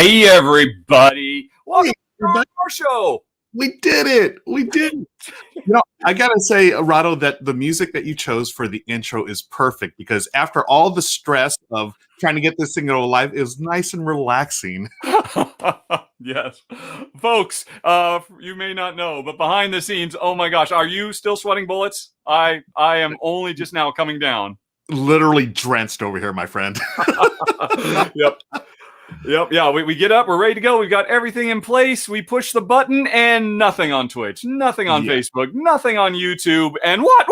Hey, everybody. Welcome to Everybody, our show. we did it. We did it. I gotta say, Rado, that the music that you chose for the intro is perfect because after all the stress of trying to get this thing to go live, it was nice and relaxing. Yes. Folks, you may not know, but behind the scenes, oh my gosh, are you still sweating bullets? I am only just now coming down. Literally drenched over here, my friend. Yep. Yeah, we get up, we're ready to go. We've got everything in place. We push the button and nothing on Twitch, nothing on Facebook, nothing on YouTube. And what?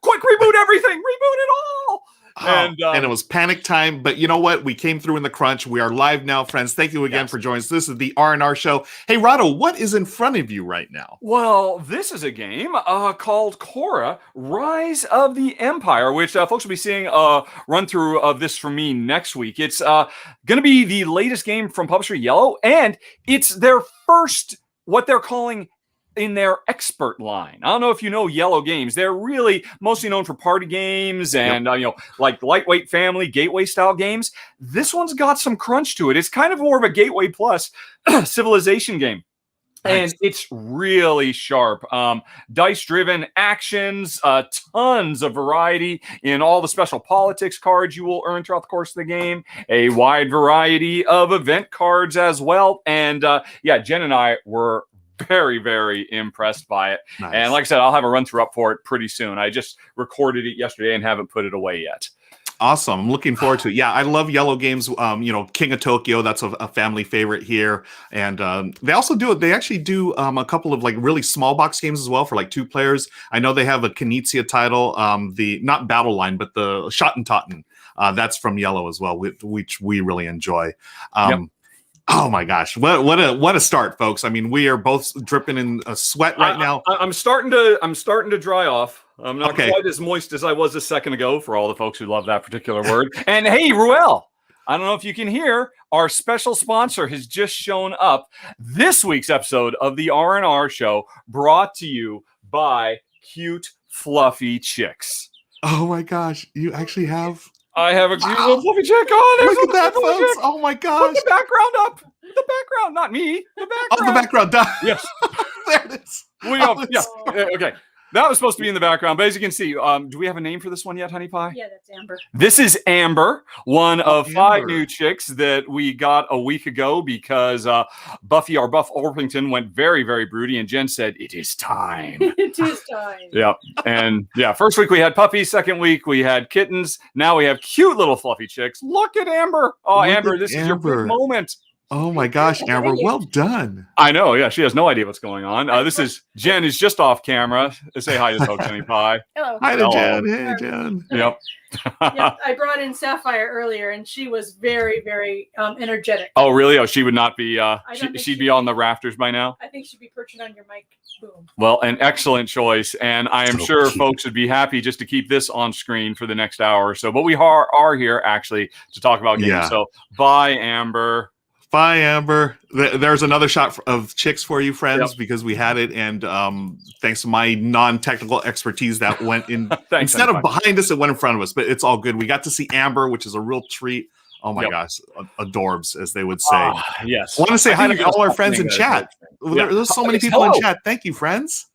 Quick, reboot everything. Reboot it all. And it was panic time, but you know what? We came through in the crunch. We are live now, friends. Thank you again for joining us. This is the R&R Show. Hey, Rado, what is in front of you right now? Well, this is a game called Khora, Rise of the Empire, which folks will be seeing a run-through of this from me next week. It's going to be the latest game from publisher Yellow, and it's their first, what they're calling in their expert line. I don't know if you know Yellow Games. They're really mostly known for party games and like lightweight family gateway style games. This one's got some crunch to it. It's kind of more of a gateway plus civilization game. And it's really sharp. Dice-driven actions, tons of variety in all the special politics cards you will earn throughout the course of the game. A wide variety of event cards as well. And Jen and I were very, very impressed by it. Nice. And like I said, I'll have a run-through up for it pretty soon. I just recorded it yesterday and haven't put it away yet. Awesome. I'm looking forward to it. Yeah, I love Yellow Games. King of Tokyo, that's a family favorite here. And they also do it. They actually do a couple of like really small box games as well for like 2 players. I know they have a Knizia title, the not Battle Line, but the Schottentotten. That's from Yellow as well, which we really enjoy. Oh my gosh, what a start, folks. I mean, we are both dripping in a sweat right now. I'm starting to dry off. I'm not quite as moist as I was a second ago for all the folks who love that particular word. And hey, Ruel, I don't know if you can hear, our special sponsor has just shown up. This week's episode of the R&R Show brought to you by Cute Fluffy Chicks. Oh my gosh, you actually have... I have a cute little fluffy chick on. Look at that, folks. Chick. Oh my gosh. Put the background up. The background, not me. The background. Oh, the background. Yes. There it is. Okay. That was supposed to be in the background, but as you can see, do we have a name for this one yet, Honey Pie? Yeah, that's Amber. This is Amber, one of 5 new chicks that we got a week ago because Buffy, our Buff Orpington, went very, very broody, and Jen said, "It is time." It is time. Yeah. And first week we had puppies, second week we had kittens, now we have cute little fluffy chicks. Look at Amber. Oh, Amber, this is your big moment. Oh my gosh, Amber, well done. I know, yeah, she has no idea what's going on. Jen is just off camera. Say hi to folks, Honey Pie. Hello. Hi to Jen. Hey, Jen. Yep. I brought in Sapphire earlier, and she was very, very energetic. Oh, really? Oh, she would not be, she'd be on the rafters by now? I think she'd be perching on your mic. Boom. Well, an excellent choice, and I am sure folks would be happy just to keep this on screen for the next hour or so. But we are here, actually, to talk about games. Yeah. So, bye, Amber. Bye, Amber. There's another shot of chicks for you, friends, because we had it, and thanks to my non-technical expertise, that went in instead of behind us, it went in front of us. But it's all good. We got to see Amber, which is a real treat. Oh my gosh, adorbs, as they would say. Yes. I want to say hi to all our friends in chat. There's so many people in chat. Thank you, friends.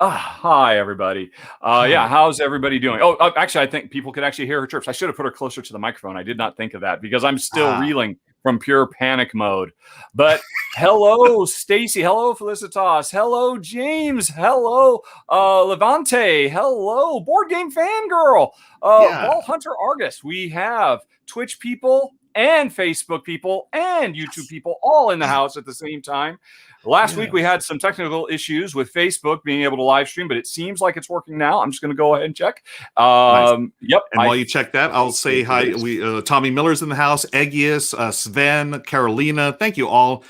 Hi, everybody. How's everybody doing? Oh, actually, I think people could actually hear her chirps. I should have put her closer to the microphone. I did not think of that because I'm still reeling from pure panic mode. But hello, Stacy. Hello, Felicitas. Hello, James. Hello, Levante. Hello, Board Game Fangirl. Ball Hunter Argus. We have Twitch people and Facebook people and YouTube people all in the house at the same time. Last week, we had some technical issues with Facebook being able to live stream, but it seems like it's working now. I'm just going to go ahead and check. Nice. Yep. And while you check that, I'll say hi. Tommy Miller's in the house, Eggius, Sven, Carolina. Thank you all.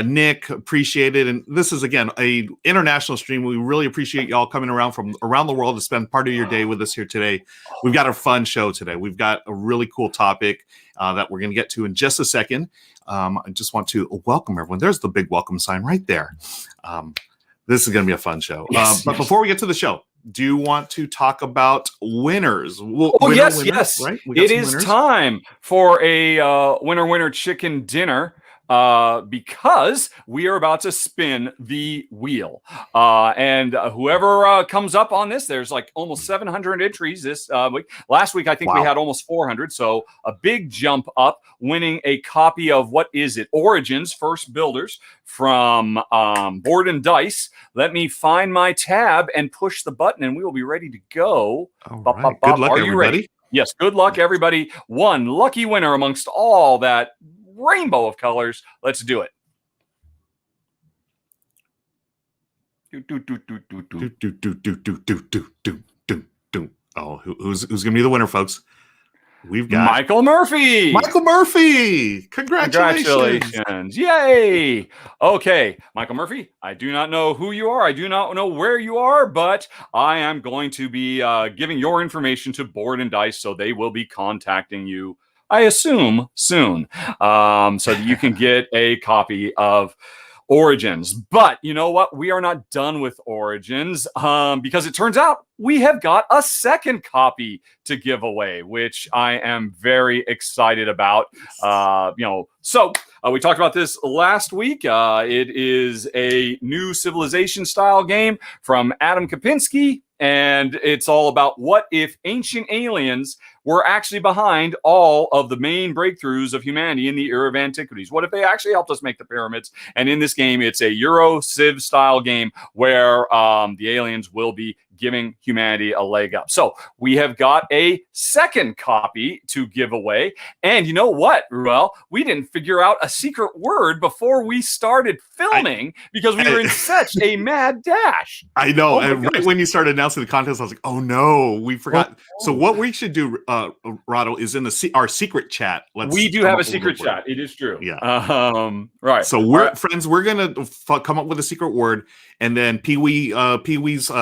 Nick, appreciate it. And this is, again, a international stream. We really appreciate y'all coming around from around the world to spend part of your day with us here today. We've got a fun show today. We've got a really cool topic that we're going to get to in just a second. I just want to welcome everyone. There's the big welcome sign right there. This is going to be a fun show. But before we get to the show, do you want to talk about winners? Yes. Right? It is time for a winner chicken dinner. because we are about to spin the wheel. And whoever comes up on this, there's like almost 700 entries this week. Last week, I think we had almost 400. So a big jump up, winning a copy of, what is it? Origins, First Builders from Board and Dice. Let me find my tab and push the button, and we will be ready to go. All right. Good luck, everybody. Ready? Yes, good luck, everybody. One lucky winner amongst all that rainbow of colors. Let's do it. Oh, who's gonna be the winner, folks? We've got Michael Murphy. Michael Murphy. Congratulations. Yay. Okay, Michael Murphy, I do not know who you are. I do not know where you are, but I am going to be giving your information to Board and Dice, so they will be contacting you, I assume, soon, so that you can get a copy of Origins. But you know what? We are not done with Origins, because it turns out we have got a second copy to give away, which I am very excited about. So we talked about this last week. It is a new Civilization style game from Adam Kopinski, and it's all about what if ancient aliens were actually behind all of the main breakthroughs of humanity in the era of antiquities. What if they actually helped us make the pyramids? And in this game, it's a Euro Civ style game where the aliens will be giving humanity a leg up. So we have got a second copy to give away. And you know what, Ruel? We didn't figure out a secret word before we started filming because we were in such a mad dash. I know. And right when you started announcing the contest, I was like, oh no, we forgot. So what we should do, Rado, is in our secret chat. We do have a secret chat. It is true. Yeah. Right. So friends, we're going to come up with a secret word, and then Pee-wee's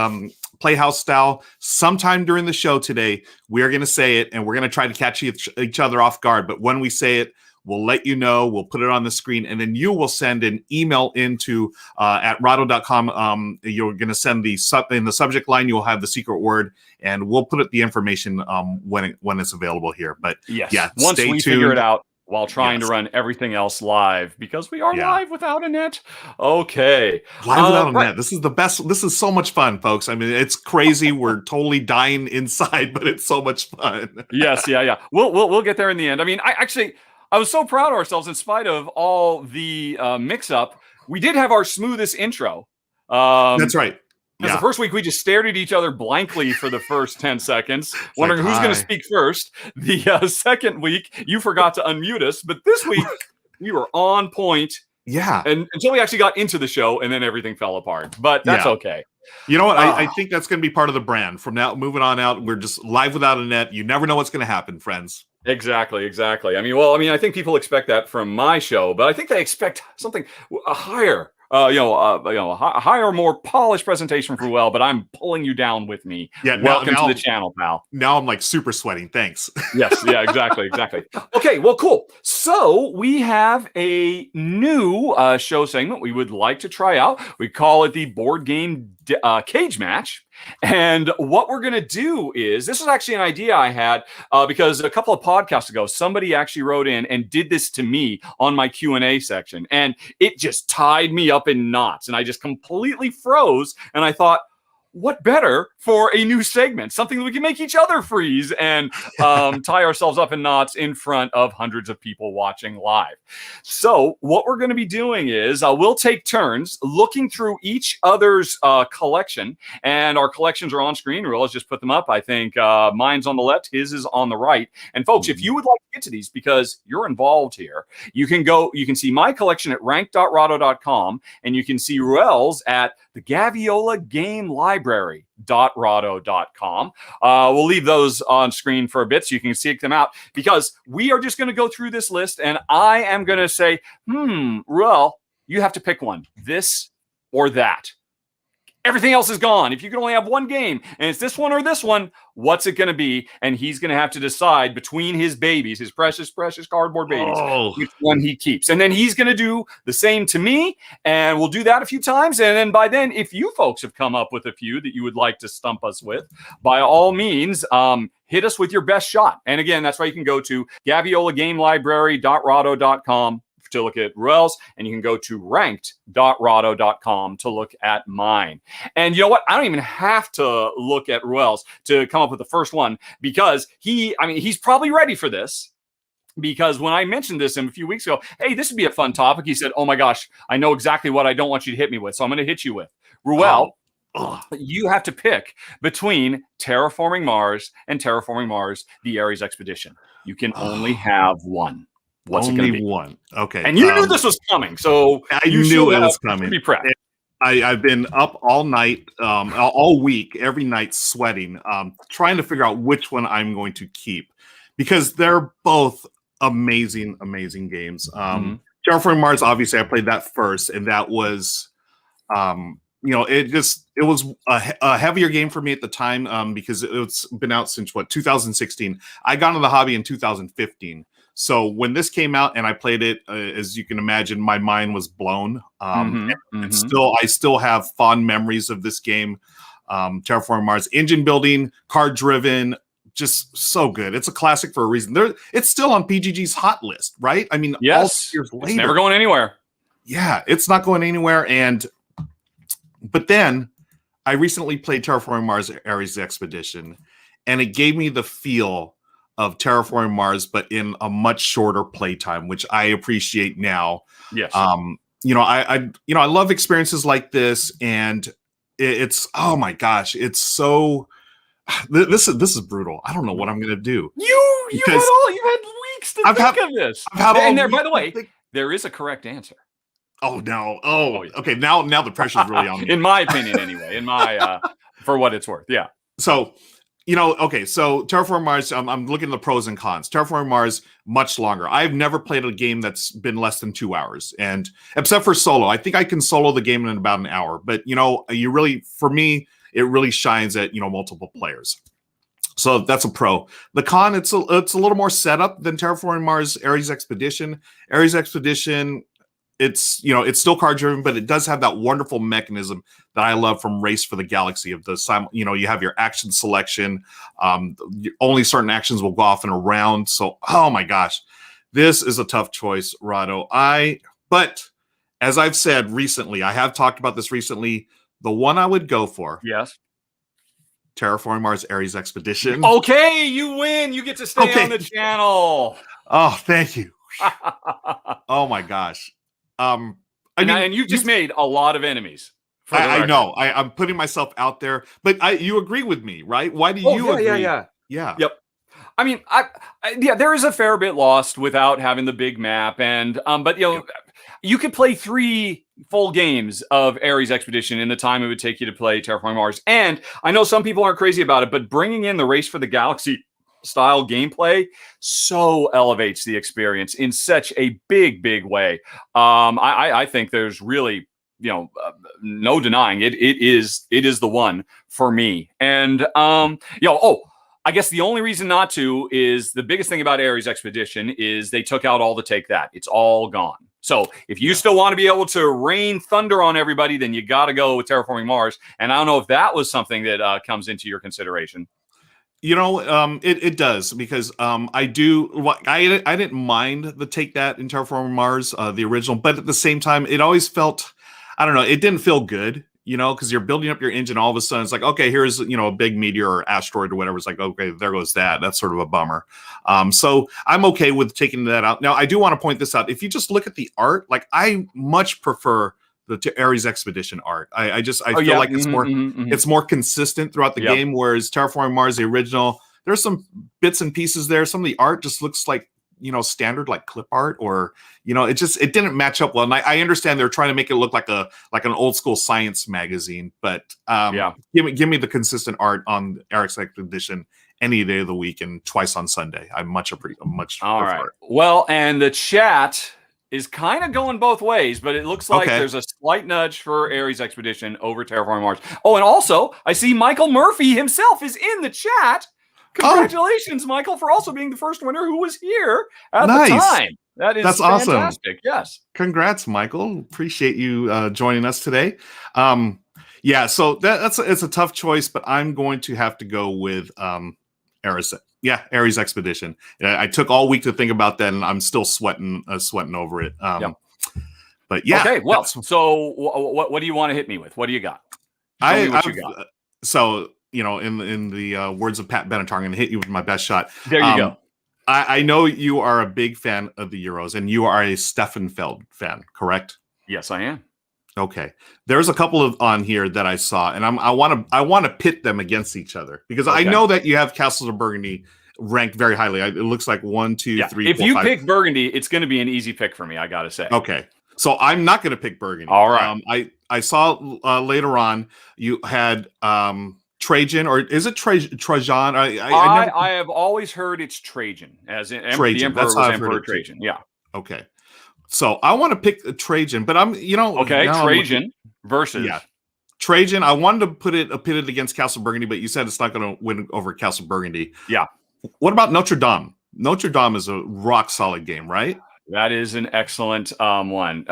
Playhouse style, sometime during the show today, we're going to say it, and we're going to try to catch each other off guard. But when we say it, we'll let you know. We'll put it on the screen, and then you will send an email into at Rahdo.com. You're going to send in the subject line. You'll have the secret word, and we'll put the information when it's available here. But once we figure it out, while trying to run everything else live, because we are live without a net. Okay. Live without a net. This is the best. This is so much fun, folks. I mean, it's crazy. We're totally dying inside, but it's so much fun. Yes. Yeah. We'll get there in the end. I mean, I was so proud of ourselves in spite of all the mix-up. We did have our smoothest intro. That's right. Because the first week, we just stared at each other blankly for the first 10 seconds, wondering who's going to speak first. The second week, you forgot to unmute us. But this week, we were on point. Yeah. And until we actually got into the show, and then everything fell apart. But that's okay. You know what? I think that's going to be part of the brand. From now, moving on out, we're just live without a net. You never know what's going to happen, friends. Exactly. I think people expect that from my show, but I think they expect something higher. A higher, more polished presentation for Ruel, but I'm pulling you down with me. Yeah, welcome to the channel, pal. Now I'm like super sweating. Thanks. Yes, yeah, exactly. Okay, well, cool. So we have a new show segment we would like to try out. We call it the Board Game Cage Match. And what we're going to do is, this was actually an idea I had because a couple of podcasts ago, somebody actually wrote in and did this to me on my Q&A section. And it just tied me up in knots. And I just completely froze. And I thought, what better for a new segment? Something that we can make each other freeze and tie ourselves up in knots in front of hundreds of people watching live. So what we're going to be doing is we'll take turns looking through each other's collection. And our collections are on screen. Ruel has just put them up. I think mine's on the left. His is on the right. And folks, if you would like to get to these because you're involved here, you can see my collection at rank.rado.com, and you can see Ruel's at the Gaviola Game Library.rado.com. We'll leave those on screen for a bit so you can seek them out, because we are just going to go through this list and I am going to say, Ruel, you have to pick one, this or that. Everything else is gone. If you can only have one game and it's this one or this one, what's it going to be? And he's going to have to decide between his babies, his precious, precious cardboard babies, which one he keeps. And then he's going to do the same to me. And we'll do that a few times. And then by then, if you folks have come up with a few that you would like to stump us with, by all means, hit us with your best shot. And again, that's why you can go to GaviolaGameLibrary.Rado.com to look at Ruel's, and you can go to ranked.rado.com to look at mine. And you know what? I don't even have to look at Ruel's to come up with the first one, because he's probably ready for this. Because when I mentioned this a few weeks ago, hey, this would be a fun topic, he said, oh my gosh, I know exactly what I don't want you to hit me with, so I'm going to hit you with. Ruel, you have to pick between Terraforming Mars and Terraforming Mars, the Aries Expedition. You can only have one. What's it going to be? One. Okay. And you knew this was coming, so I knew it was coming. Be prepped. I've been up all night, all week, every night sweating, trying to figure out which one I'm going to keep, because they're both amazing games. Terraforming Mars, obviously I played that first, and that was it was a heavier game for me at the time, because it's been out since 2016. I got into the hobby in 2015. So when this came out and I played it, as you can imagine, my mind was blown. And I still have fond memories of this game. Terraforming Mars, engine building, card driven, just so good. It's a classic for a reason. It's still on PGG's hot list, right? I mean, yes, all years later, it's never going anywhere. Yeah, it's not going anywhere. But then I recently played Terraforming Mars Aries Expedition, and it gave me the feel of Terraforming Mars, but in a much shorter playtime, which I appreciate now. Yes. I love experiences like this, and it's oh my gosh, it's so. This is brutal. I don't know what I'm going to do. You've had weeks to think of this. By the way, there is a correct answer. Oh no! Okay. Now the pressure's really on me. In my opinion, anyway. For what it's worth, yeah. So, okay. So Terraforming Mars. I'm looking at the pros and cons. Terraforming Mars, much longer. I've never played a game that's been less than 2 hours, and except for solo, I think I can solo the game in about an hour. But for me, it really shines at multiple players. So that's a pro. The con, it's a little more setup than Terraforming Mars Aries Expedition. Aries Expedition, it's still card driven, but it does have that wonderful mechanism that I love from Race for the Galaxy of you have your action selection. Only certain actions will go off in a round. So, oh my gosh, this is a tough choice, Rado. But as I've said recently, I have talked about this recently. The one I would go for, yes, Terraforming Mars Aries Expedition. Okay, you win. You get to stay on the channel. Oh, thank you. Oh my gosh. And you've just made a lot of enemies. I know. I'm putting myself out there, but you agree with me, right? Why do you agree? Yeah. Yep. I mean, there is a fair bit lost without having the big map, and but you could play 3 full games of Aries Expedition in the time it would take you to play Terraforming Mars. And I know some people aren't crazy about it, but bringing in the Race for the Galaxy style gameplay so elevates the experience in such a big way. I think there's really no denying it. It is the one for me. And I guess the only reason not to is the biggest thing about Aries Expedition is they took out all the take that. It's all gone. So if you still want to be able to rain thunder on everybody, then you got to go with Terraforming Mars. And I don't know if that was something that comes into your consideration. It does, because I didn't mind the take that in Terraforming Mars, the original, but at the same time, it always felt, I don't know, it didn't feel good. Because you're building up your engine, all of a sudden it's like, okay, here's a big meteor or asteroid or whatever. It's like, okay, there goes that. That's sort of a bummer. So I'm okay with taking that out. Now, I do want to point this out. If you just look at the art, like I much prefer the Aries Expedition art. I feel like it's more consistent throughout the game. Whereas Terraforming Mars, the original, there's some bits and pieces there. Some of the art just looks like standard like clip art, or it didn't match up well. And I understand they're trying to make it look like an old school science magazine, but give me the consistent art on Aries Expedition any day of the week and twice on Sunday. I much all right. prefer it. Well, and the chat is kind of going both ways, but it looks like there's a slight nudge for Aries Expedition over Terraforming Mars. Oh, and also I see Michael Murphy himself is in the chat. Congratulations, Michael, for also being the first winner who was here at the time. That's fantastic. Awesome. Yes. Congrats, Michael. Appreciate you joining us today. So it's a tough choice, but I'm going to have to go with Aries Yeah, Aries Expedition. I took all week to think about that, and I'm still sweating over it. But yeah. Okay, well, so what do you want to hit me with? What do you got? Tell me what you got. So, in the words of Pat Benatar, I'm going to hit you with my best shot. There you go. I know you are a big fan of the Euros, and you are a Steffenfeld fan, correct? Yes, I am. Okay. There's a couple of on here that I saw, and I want to pit them against each other because I know that you have Castles of Burgundy ranked very highly. It looks like 1, 2, 3. If 4, you 5. pick Burgundy, it's going to be an easy pick for me. I got to say. Okay. So I'm not going to pick Burgundy. All right. I saw later on you had Trajan, or is it Trajan? I have always heard it's Trajan, as in Trajan. The Emperor was Emperor Trajan. Yeah. Okay. So I want to pick Trajan, but Trajan versus Trajan. I wanted to put it against Castle Burgundy, but you said it's not going to win over Castle Burgundy. Yeah. What about Notre Dame? Notre Dame is a rock solid game, right? That is an excellent one.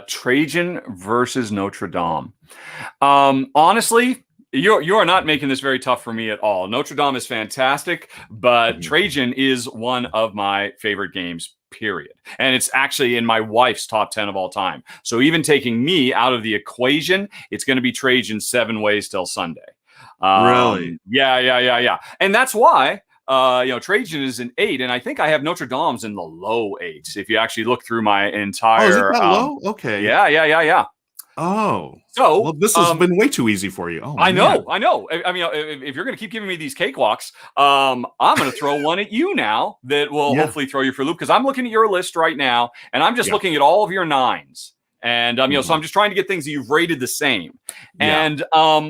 Trajan versus Notre Dame. Honestly, you are not making this very tough for me at all. Notre Dame is fantastic, but Trajan is one of my favorite games, period. And it's actually in my wife's top 10 of all time. So even taking me out of the equation, it's going to be Trajan 7 Ways Till Sunday. Really? Yeah. And that's why Trajan is an 8, and I think I have Notre Dame's in the low 8s. If you actually look through my entire, is it that low? Okay. Yeah. Oh, so well, this has been way too easy for you. Oh, I know. I mean, if you're going to keep giving me these cakewalks, I'm going to throw one at you now that will hopefully throw you for a loop, because I'm looking at your list right now, and I'm just looking at all of your 9s. And so I'm just trying to get things that you've rated the same. And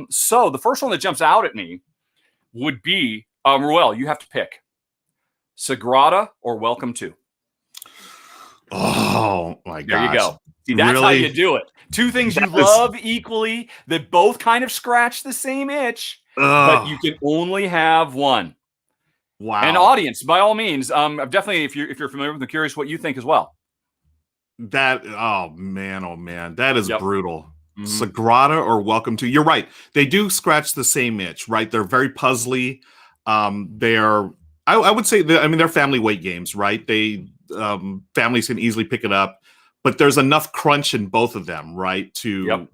so the first one that jumps out at me would be Ruel. You have to pick Sagrada or Welcome to. Oh my god! There you go. See, that's how you do it. Two things you love equally that both kind of scratch the same itch, but you can only have one. Wow! And audience, by all means, definitely if you're familiar with them, curious what you think as well. Oh man, that is brutal. Sagrada or Welcome to. You're right. They do scratch the same itch, right? They're very puzzly. They're I would say they're family weight games, right? They families can easily pick it up, but there's enough crunch in both of them, right? To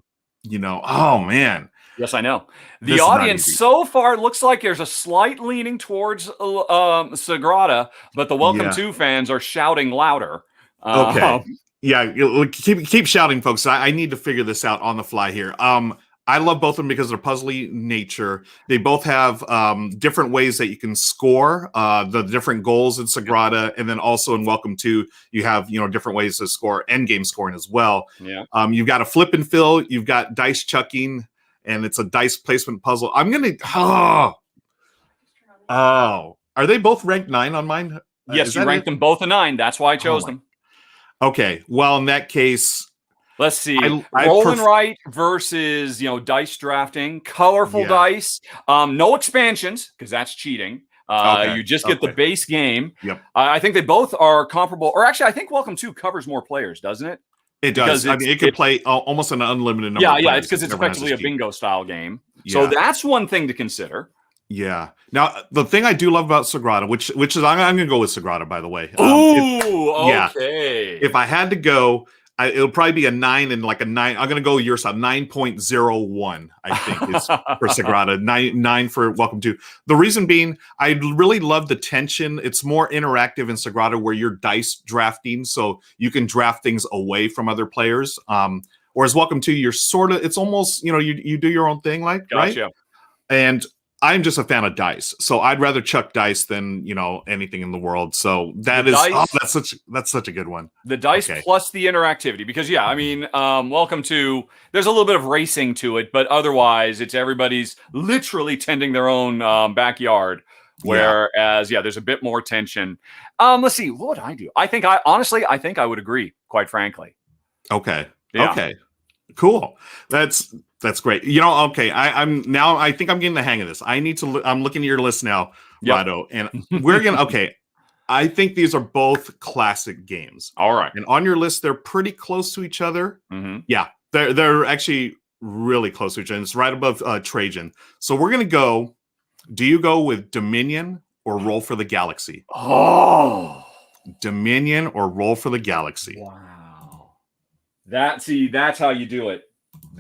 oh man. Yes, I know. The audience so far looks like there's a slight leaning towards Sagrada, but the Welcome to fans are shouting louder. Okay. Yeah, keep shouting, folks. I need to figure this out on the fly here. I love both of them because they're puzzly nature. They both have different ways that you can score the different goals in Sagrada, and then also in Welcome to, you have different ways to score endgame scoring as well. Yeah. You've got a flip and fill. You've got dice chucking, and it's a dice placement puzzle. I'm gonna. Are they both ranked 9 on mine? Yes, you ranked them both a 9. That's why I chose them. Okay, well, in that case, let's see. Roll and write versus dice drafting, colorful dice, no expansions because that's cheating. You just get the base game. Yep. I think they both are comparable, or actually, I think Welcome to covers more players, doesn't it? It does. It could play almost an unlimited number. Yeah, it's because it's effectively a bingo style game. Yeah. So that's one thing to consider. Yeah. Now, the thing I do love about Sagrada, which is I'm going to go with Sagrada, by the way. Okay. If I had to go, it'll probably be a 9 and like a 9. I'm going to go your side, 9.01, I think, is for Sagrada. 9 for Welcome to. The reason being, I really love the tension. It's more interactive in Sagrada where you're dice drafting, so you can draft things away from other players. Whereas Welcome to, you're it's almost, you do your own thing, like, gotcha. Right? And I'm just a fan of dice, so I'd rather chuck dice than anything in the world. So that's such a good one. The dice plus the interactivity, because Welcome to, there's a little bit of racing to it, but otherwise it's everybody's literally tending their own backyard. Whereas there's a bit more tension. Let's see, what would I do? I think I would agree, quite frankly. Okay. Yeah. Okay. Cool. That's great. I think I'm getting the hang of this. I'm looking at your list now, Rado, and we're gonna. I think these are both classic games. All right. And on your list, they're pretty close to each other. Mm-hmm. Yeah, they're actually really close to each other. It's right above Trajan. So we're gonna go. Do you go with Dominion or Roll for the Galaxy? Oh, Dominion or Roll for the Galaxy? Wow. That's how you do it.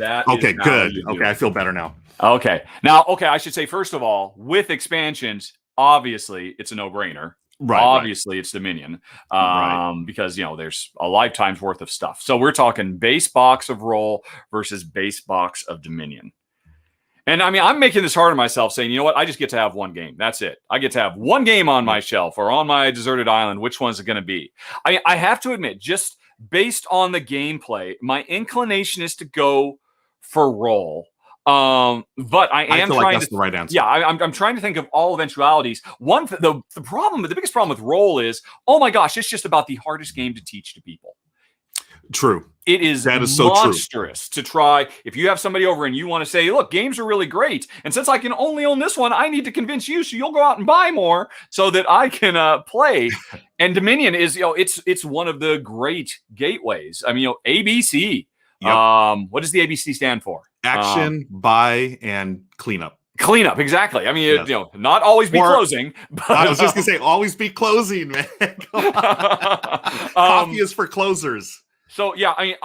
Okay, good. Okay, I feel better now. Okay. Now, I should say, first of all, with expansions, obviously, it's a no-brainer. Right. Obviously, it's Dominion. Because, there's a lifetime's worth of stuff. So we're talking base box of Roll versus base box of Dominion. And I mean, I'm making this hard on myself saying, you know what? I just get to have one game. That's it. I get to have one game on my shelf or on my deserted island. Which one's it going to be? I have to admit, just based on the gameplay, my inclination is to go for Roll. But I am feel trying like that's the right answer. Yeah, I'm trying to think of all eventualities. The biggest problem with Roll is, oh my gosh, it's just about the hardest game to teach to people. True. It is so monstrous to try. If you have somebody over and you want to say, look, games are really great, and since I can only own this one, I need to convince you, so you'll go out and buy more so that I can play. And Dominion is, it's one of the great gateways. I mean, ABC. Yep. What does the ABC stand for? Action, buy, and cleanup. Cleanup, exactly. I mean, not always be closing. But, I was just gonna say, always be closing, man. Coffee is for closers. So yeah, I mean,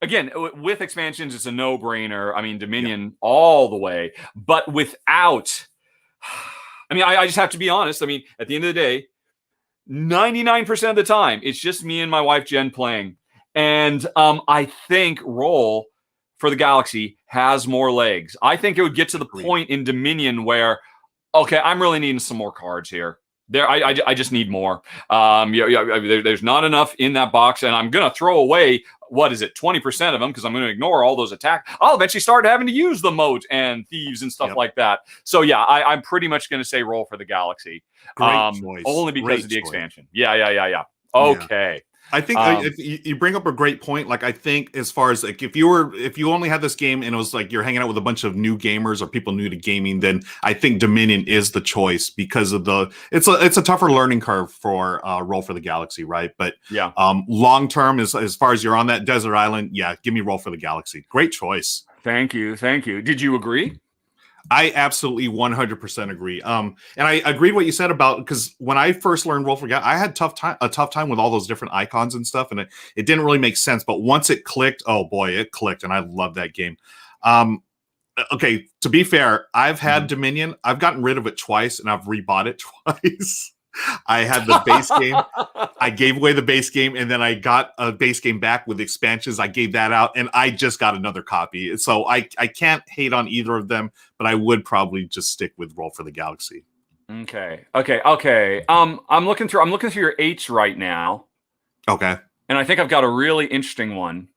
again with expansions, it's a no-brainer. I mean, Dominion all the way, but without, I mean, I just have to be honest. I mean, at the end of the day, 99% of the time, it's just me and my wife Jen playing, and I think Roll for the Galaxy has more legs. I think it would get to the point in Dominion where, okay, I'm really needing some more cards here. I just need more. There's not enough in that box, and I'm gonna throw away 20% of them because I'm gonna ignore all those attacks. I'll eventually start having to use the moat and thieves and stuff like that. So yeah, I'm pretty much gonna say Roll for the Galaxy. Great choice. Only because of the expansion. Yeah. Okay. I think if you bring up a great point. Like, I think as far as like, if you only had this game and it was like you're hanging out with a bunch of new gamers or people new to gaming, then I think Dominion is the choice because of it's a tougher learning curve for Roll for the Galaxy, right? But yeah, long term, as far as you're on that desert island, yeah, give me Roll for the Galaxy. Great choice. Thank you. Did you agree? I absolutely 100% agree. And I agree what you said about, because when I first learned Roll for Galaxy, I had a tough time with all those different icons and stuff, and it didn't really make sense. But once it clicked, oh boy, it clicked, and I love that game. Okay, to be fair, I've had Dominion. I've gotten rid of it twice, and I've rebought it twice. I had the base game. I gave away the base game, and then I got a base game back with expansions. I gave that out, and I just got another copy. So I can't hate on either of them, but I would probably just stick with Roll for the Galaxy. Okay. I'm looking through your H right now. Okay. And I think I've got a really interesting one.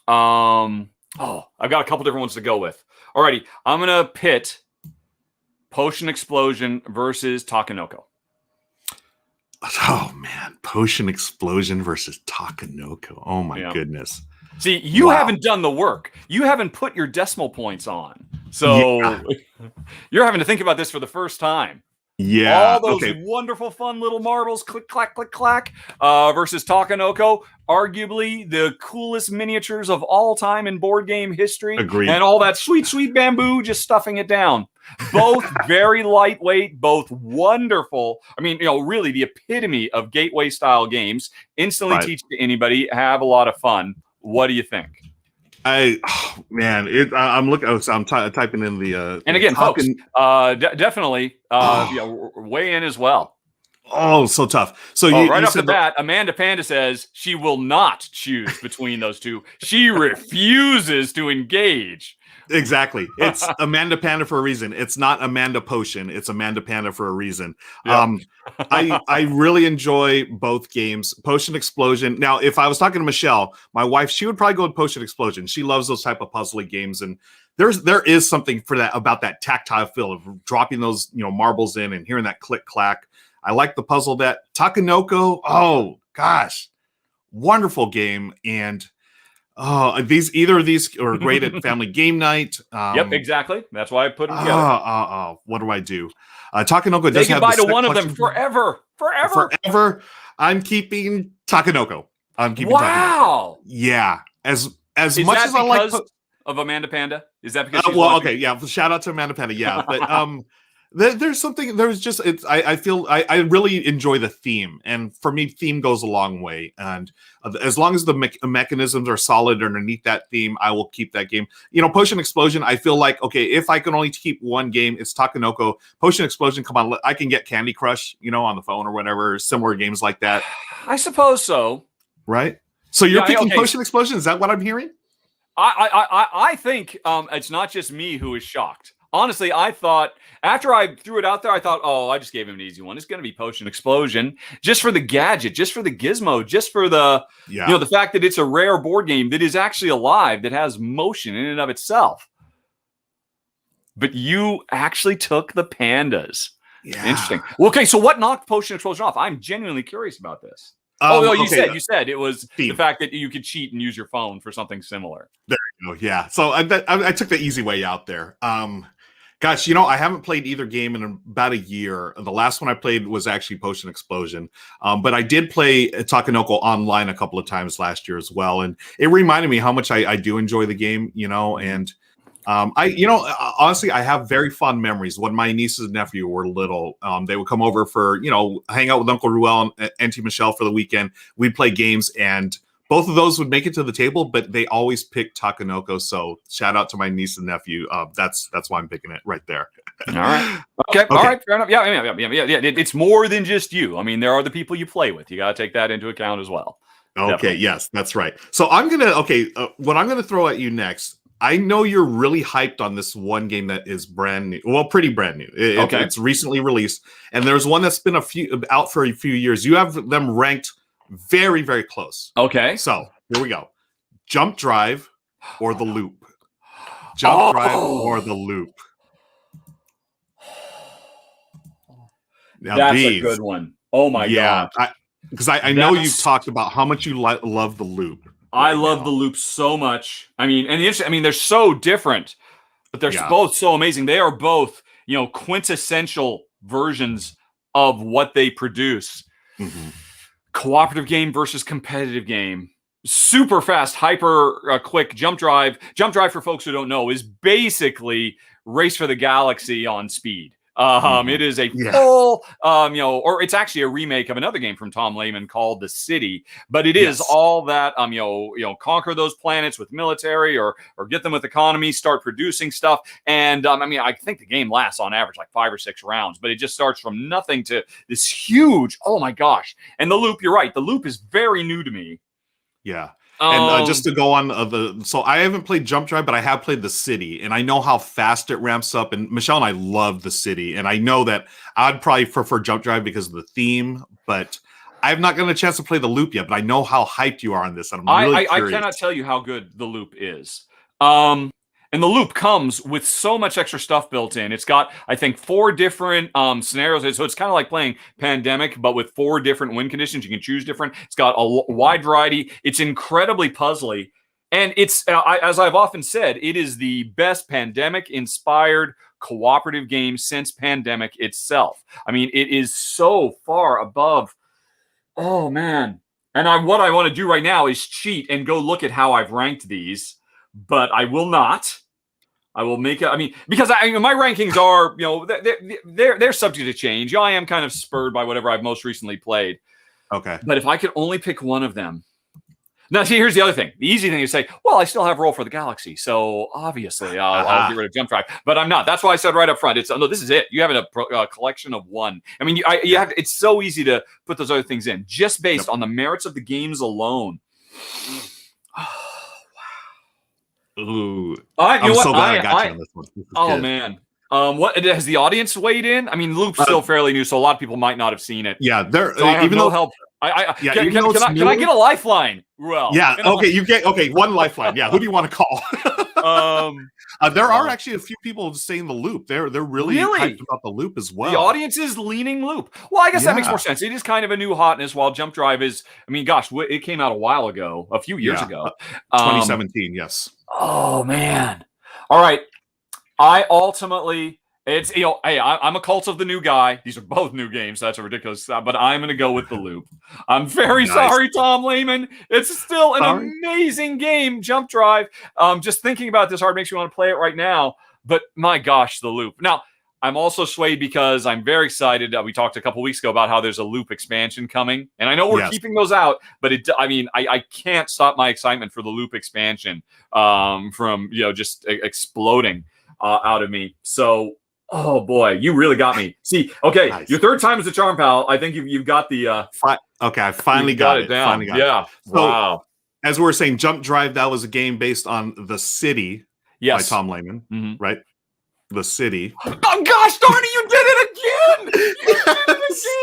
I've got a couple different ones to go with. Alrighty, I'm gonna pit Potion Explosion versus Takanoko. Oh man, Potion Explosion versus Takanoko. Oh my goodness. See, you haven't done the work. You haven't put your decimal points on. So you're having to think about this for the first time. Yeah. All those wonderful, fun little marbles, click, clack, click, clack, versus Takanoko, arguably the coolest miniatures of all time in board game history. Agreed. And all that sweet, sweet bamboo just stuffing it down. Both very lightweight, both wonderful. I mean, really the epitome of gateway style games. Instantly teach to anybody, have a lot of fun. What do you think? I'm looking. So I'm typing in the. And again, folks, definitely weigh in as well. Oh, so tough. So right off the bat, Amanda Panda says she will not choose between those two. She refuses to engage. Exactly. It's Amanda Panda for a reason. It's not Amanda Potion. It's Amanda Panda for a reason. Yep. I really enjoy both games. Potion Explosion. Now, if I was talking to Michelle, my wife, she would probably go with Potion Explosion. She loves those type of puzzly games, and there is something for that about that tactile feel of dropping those marbles in and hearing that click clack. I like the puzzle that Takanoko. Oh gosh, wonderful game. And either of these are great at family game night. Yep, exactly. That's why I put them together. What do I do? Takanoko does have goodbye to one of them forever. I'm keeping Takanoko. Wow. Takanoko. Yeah. As Is much that as I like of Amanda Panda? Is that because? Okay. Yeah. Shout out to Amanda Panda. Yeah, but There's something. There's just. It's. I feel. I really enjoy the theme, and for me, theme goes a long way. And as long as the mechanisms are solid underneath that theme, I will keep that game. Potion Explosion. I feel like if I can only keep one game, it's Takanoko. Potion Explosion. Come on, I can get Candy Crush. On the phone or whatever. Similar games like that. I suppose so. Right. So you're picking Potion Explosion. Is that what I'm hearing? I think it's not just me who is shocked. Honestly, I thought after I threw it out there, I thought, I just gave him an easy one. It's going to be Potion Explosion, just for the gadget, just for the gizmo, just for the the fact that it's a rare board game that is actually alive, that has motion in and of itself. But you actually took the pandas. Yeah. Interesting. Well, okay, so what knocked Potion Explosion off? I'm genuinely curious about this. You said it was theme. The fact that you could cheat and use your phone for something similar. There you go. Yeah. So I took the easy way out there. Gosh, I haven't played either game in about a year. The last one I played was actually Potion Explosion. But I did play Takanoko online a couple of times last year as well. And it reminded me how much I do enjoy the game, and honestly, I have very fond memories. When my nieces and nephew were little, they would come over for, hang out with Uncle Ruel and Auntie Michelle for the weekend. We'd play games, and both of those would make it to the table, but they always picked Takanoko. So shout out to my niece and nephew. That's why I'm picking it right there. All right. Okay. All right. Fair enough. Yeah. It's more than just you. I mean, there are the people you play with. You got to take that into account as well. Okay. Definitely. Yes, that's right. So I'm going to, what I'm going to throw at you next, I know you're really hyped on this one game that is brand new. Well, pretty brand new. It's recently released. And there's one that's been out for a few years. You have them ranked very, very close. Okay. So here we go. Jump Drive or the Loop. Jump Drive or the Loop. Now, that's a good one. Oh my God. Because I know you've talked about how much you love the Loop. I love the Loop so much. I mean, they're so different, but they're both so amazing. They are both, quintessential versions of what they produce. Mm-hmm. Cooperative game versus competitive game. Super fast, hyper quick jump drive. Jump drive, for folks who don't know, is basically Race for the Galaxy on speed. It is a full, or it's actually a remake of another game from Tom Lehman called The City, but it is all that, conquer those planets with military or get them with economy, start producing stuff. And I think the game lasts on average like 5 or 6 rounds, but it just starts from nothing to this huge, oh my gosh. And the Loop, you're right. The Loop is very new to me. Yeah. And just to go on so I haven't played Jump Drive, but I have played The City, and I know how fast it ramps up. And Michelle and I love The City, and I know that I'd probably prefer Jump Drive because of the theme, but I've not gotten a chance to play the Loop yet. But I know how hyped you are on this, and I'm really curious. I cannot tell you how good the Loop is. And the Loop comes with so much extra stuff built in. It's got, I think, 4 different scenarios. So it's kind of like playing Pandemic, but with 4 different win conditions. You can choose different. It's got a wide variety. It's incredibly puzzly. And it's, as I've often said, it is the best Pandemic-inspired cooperative game since Pandemic itself. I mean, it is so far above. Oh, man. And what I want to do right now is cheat and go look at how I've ranked these. But I will not. I will make it. I mean, because my rankings are, they're subject to change. I am kind of spurred by whatever I've most recently played. Okay. But if I could only pick one of them. Now, see, here's the other thing. The easy thing is say, well, I still have Roll for the Galaxy, so obviously I'll get rid of Jump Drive. But I'm not. That's why I said right up front. No, this is it. You have a collection of one. I mean, you have. It's so easy to put those other things in just based on the merits of the games alone. Ooh, I'm so glad I got you on this one. Man. What has the audience weighed in? I mean, Loop's still fairly new, so a lot of people might not have seen it. Yeah, even though help. Can I get a lifeline, Ruel? Yeah, okay, one lifeline. Yeah, who do you want to call? There are actually a few people saying the Loop. They're really hyped about the Loop as well. The audience is leaning Loop. Well, I guess that makes more sense. It is kind of a new hotness, while Jump Drive is. I mean, gosh, it came out a while ago, a few years ago, 2017. Yes. Oh man! All right, I ultimately. It's hey, I'm a cult of the new guy. These are both new games. So that's a ridiculous, but I'm going to go with the Loop. I'm very sorry, Tom Lehman. It's still an amazing game, Jump Drive. Just thinking about this hard makes me want to play it right now. But my gosh, the Loop. Now, I'm also swayed because I'm very excited. We talked a couple weeks ago about how there's a loop expansion coming, and I know we're keeping those out, but I can't stop my excitement for the loop expansion from just exploding out of me. So, oh boy, you really got me. See, okay, nice. Your third time as a charm, pal. I think you've got the. Okay, I finally got it down. Yeah. Wow. As we were saying, Jump Drive, that was a game based on The City by Tom Lehman, right? The City. Oh gosh darn it, you did it again! You did it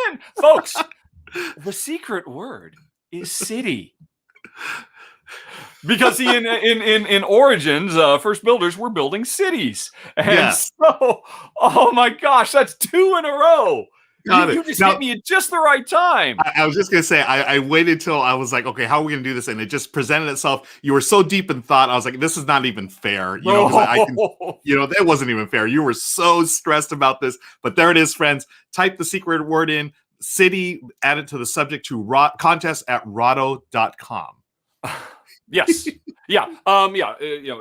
again! Folks, the secret word is city. Because in Origins, first builders were building cities. And so, oh my gosh, that's 2 in a row. You just hit me at just the right time. I was just going to say, I waited till I was like, okay, how are we going to do this? And it just presented itself. You were so deep in thought. I was like, this is not even fair. That wasn't even fair. You were so stressed about this. But there it is, friends. Type the secret word in, city, add it to the subject to contest@rado.com. Yes. Yeah.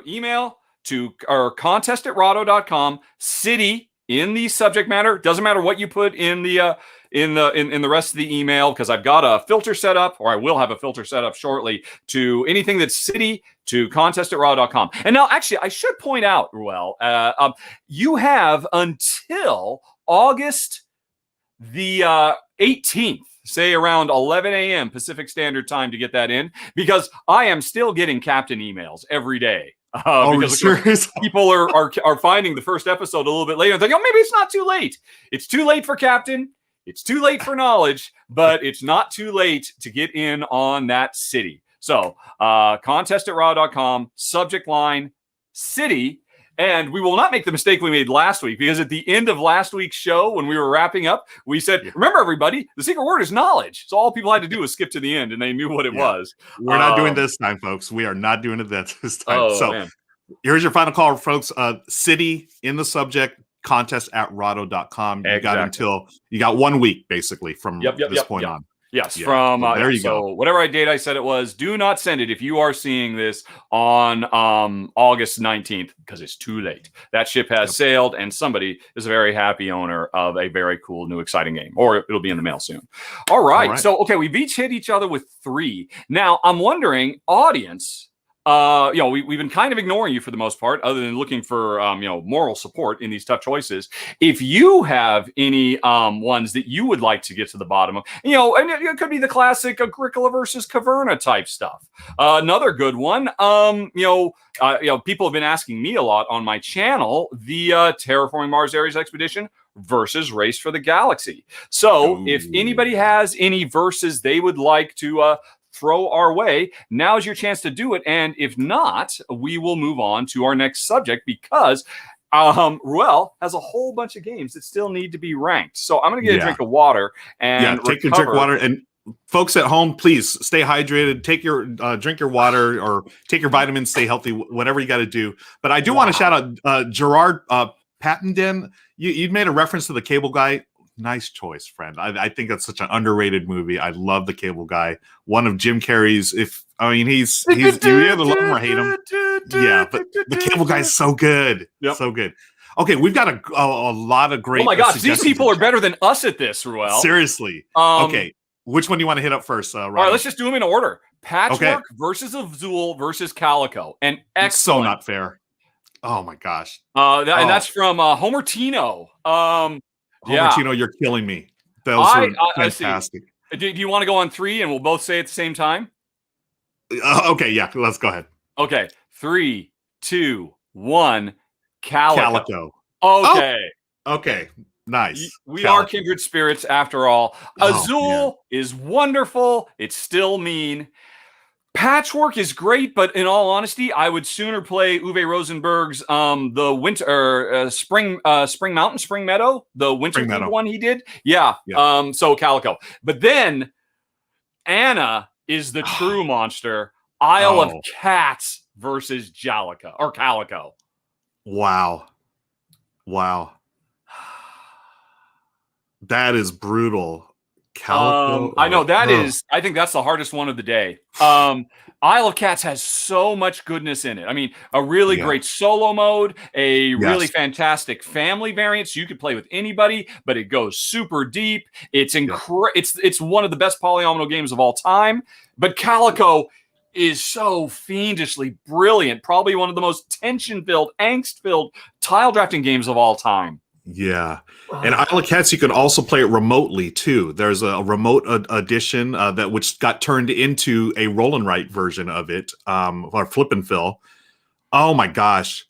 Email to our contest@rado.com, city in the subject matter. Doesn't matter what you put in the rest of the email, because I've got a filter set up, or I will have a filter set up shortly, to anything that's city to contest@rado.com. And now, actually, I should point out, Ruel, you have until August the 18th, say around 11 a.m. Pacific Standard Time, to get that in, because I am still getting captain emails every day. Because people are finding the first episode a little bit later and think, oh, maybe it's not too late. It's too late for captain. It's too late for knowledge, but it's not too late to get in on that city. So contest@rado.com, subject line city. And we will not make the mistake we made last week, because at the end of last week's show, when we were wrapping up, we said, remember, everybody, the secret word is knowledge. So all people had to do was skip to the end, and they knew what it was. We're not doing this time, folks. We are not doing it this time. Here's your final call, folks. City in the subject, contest@rado.com. You got 1 week, basically, from this point on. Yes, from there you go. Whatever date I said it was, do not send it if you are seeing this on August 19th, because it's too late. That ship has sailed, and somebody is a very happy owner of a very cool, new, exciting game, or it'll be in the mail soon. All right. So, okay, we've each hit each other with 3. Now, I'm wondering, audience, we've been kind of ignoring you for the most part, other than looking for moral support in these tough choices. If you have any ones that you would like to get to the bottom of, and it could be the classic Agricola versus Caverna type stuff. Another good one, people have been asking me a lot on my channel, the Terraforming Mars Aries Expedition versus Race for the Galaxy. So if anybody has any verses they would like to throw our way, now's your chance to do it. And if not, we will move on to our next subject, because Ruel has a whole bunch of games that still need to be ranked. So I'm going to get a drink of water and take your drink of water. And folks at home, please stay hydrated. Take your drink your water, or take your vitamins. Stay healthy. Whatever you got to do. But I do want to shout out Gerard Pattenden. You made a reference to the Cable Guy. Nice choice, friend. I think that's such an underrated movie. I love the Cable Guy. One of Jim Carrey's. He's you either love him or hate him. Yeah, but the Cable Guy is so good. So good. Okay, we've got a lot of great. Oh my gosh, these people are better than us at this, Ruel. Seriously. Okay, which one do you want to hit up first? All right, let's just do them in order. Patchwork versus Azul versus Calico. And excellent. So not fair. Oh my gosh. And that's from Homer Tino. Tino, you're killing me. Those are fantastic. Do you want to go on 3 and we'll both say at the same time? Okay, yeah, let's go ahead. Okay, 3, 2, 1. Calico. Okay. Okay, nice. We are kindred spirits after all. Azul is wonderful. It's still mean. Patchwork is great, but in all honesty, I would sooner play Uwe Rosenberg's the winter spring meadow, the winter one he did. Yeah. So Calico. But then Anna is the true monster. Isle of Cats versus Calico. Wow. That is brutal. Calico. I know that is. I think that's the hardest one of the day. Isle of Cats has so much goodness in it. I mean, a really great solo mode, a really fantastic family variant, so you could play with anybody, but it goes super deep. It's it's one of the best polyomino games of all time. But Calico is so fiendishly brilliant. Probably one of the most tension-filled, angst-filled tile drafting games of all time. Yeah. And Isle of Cats, you can also play it remotely too. There's a remote edition that which got turned into a roll and write version of it, or flip and fill. Oh my gosh!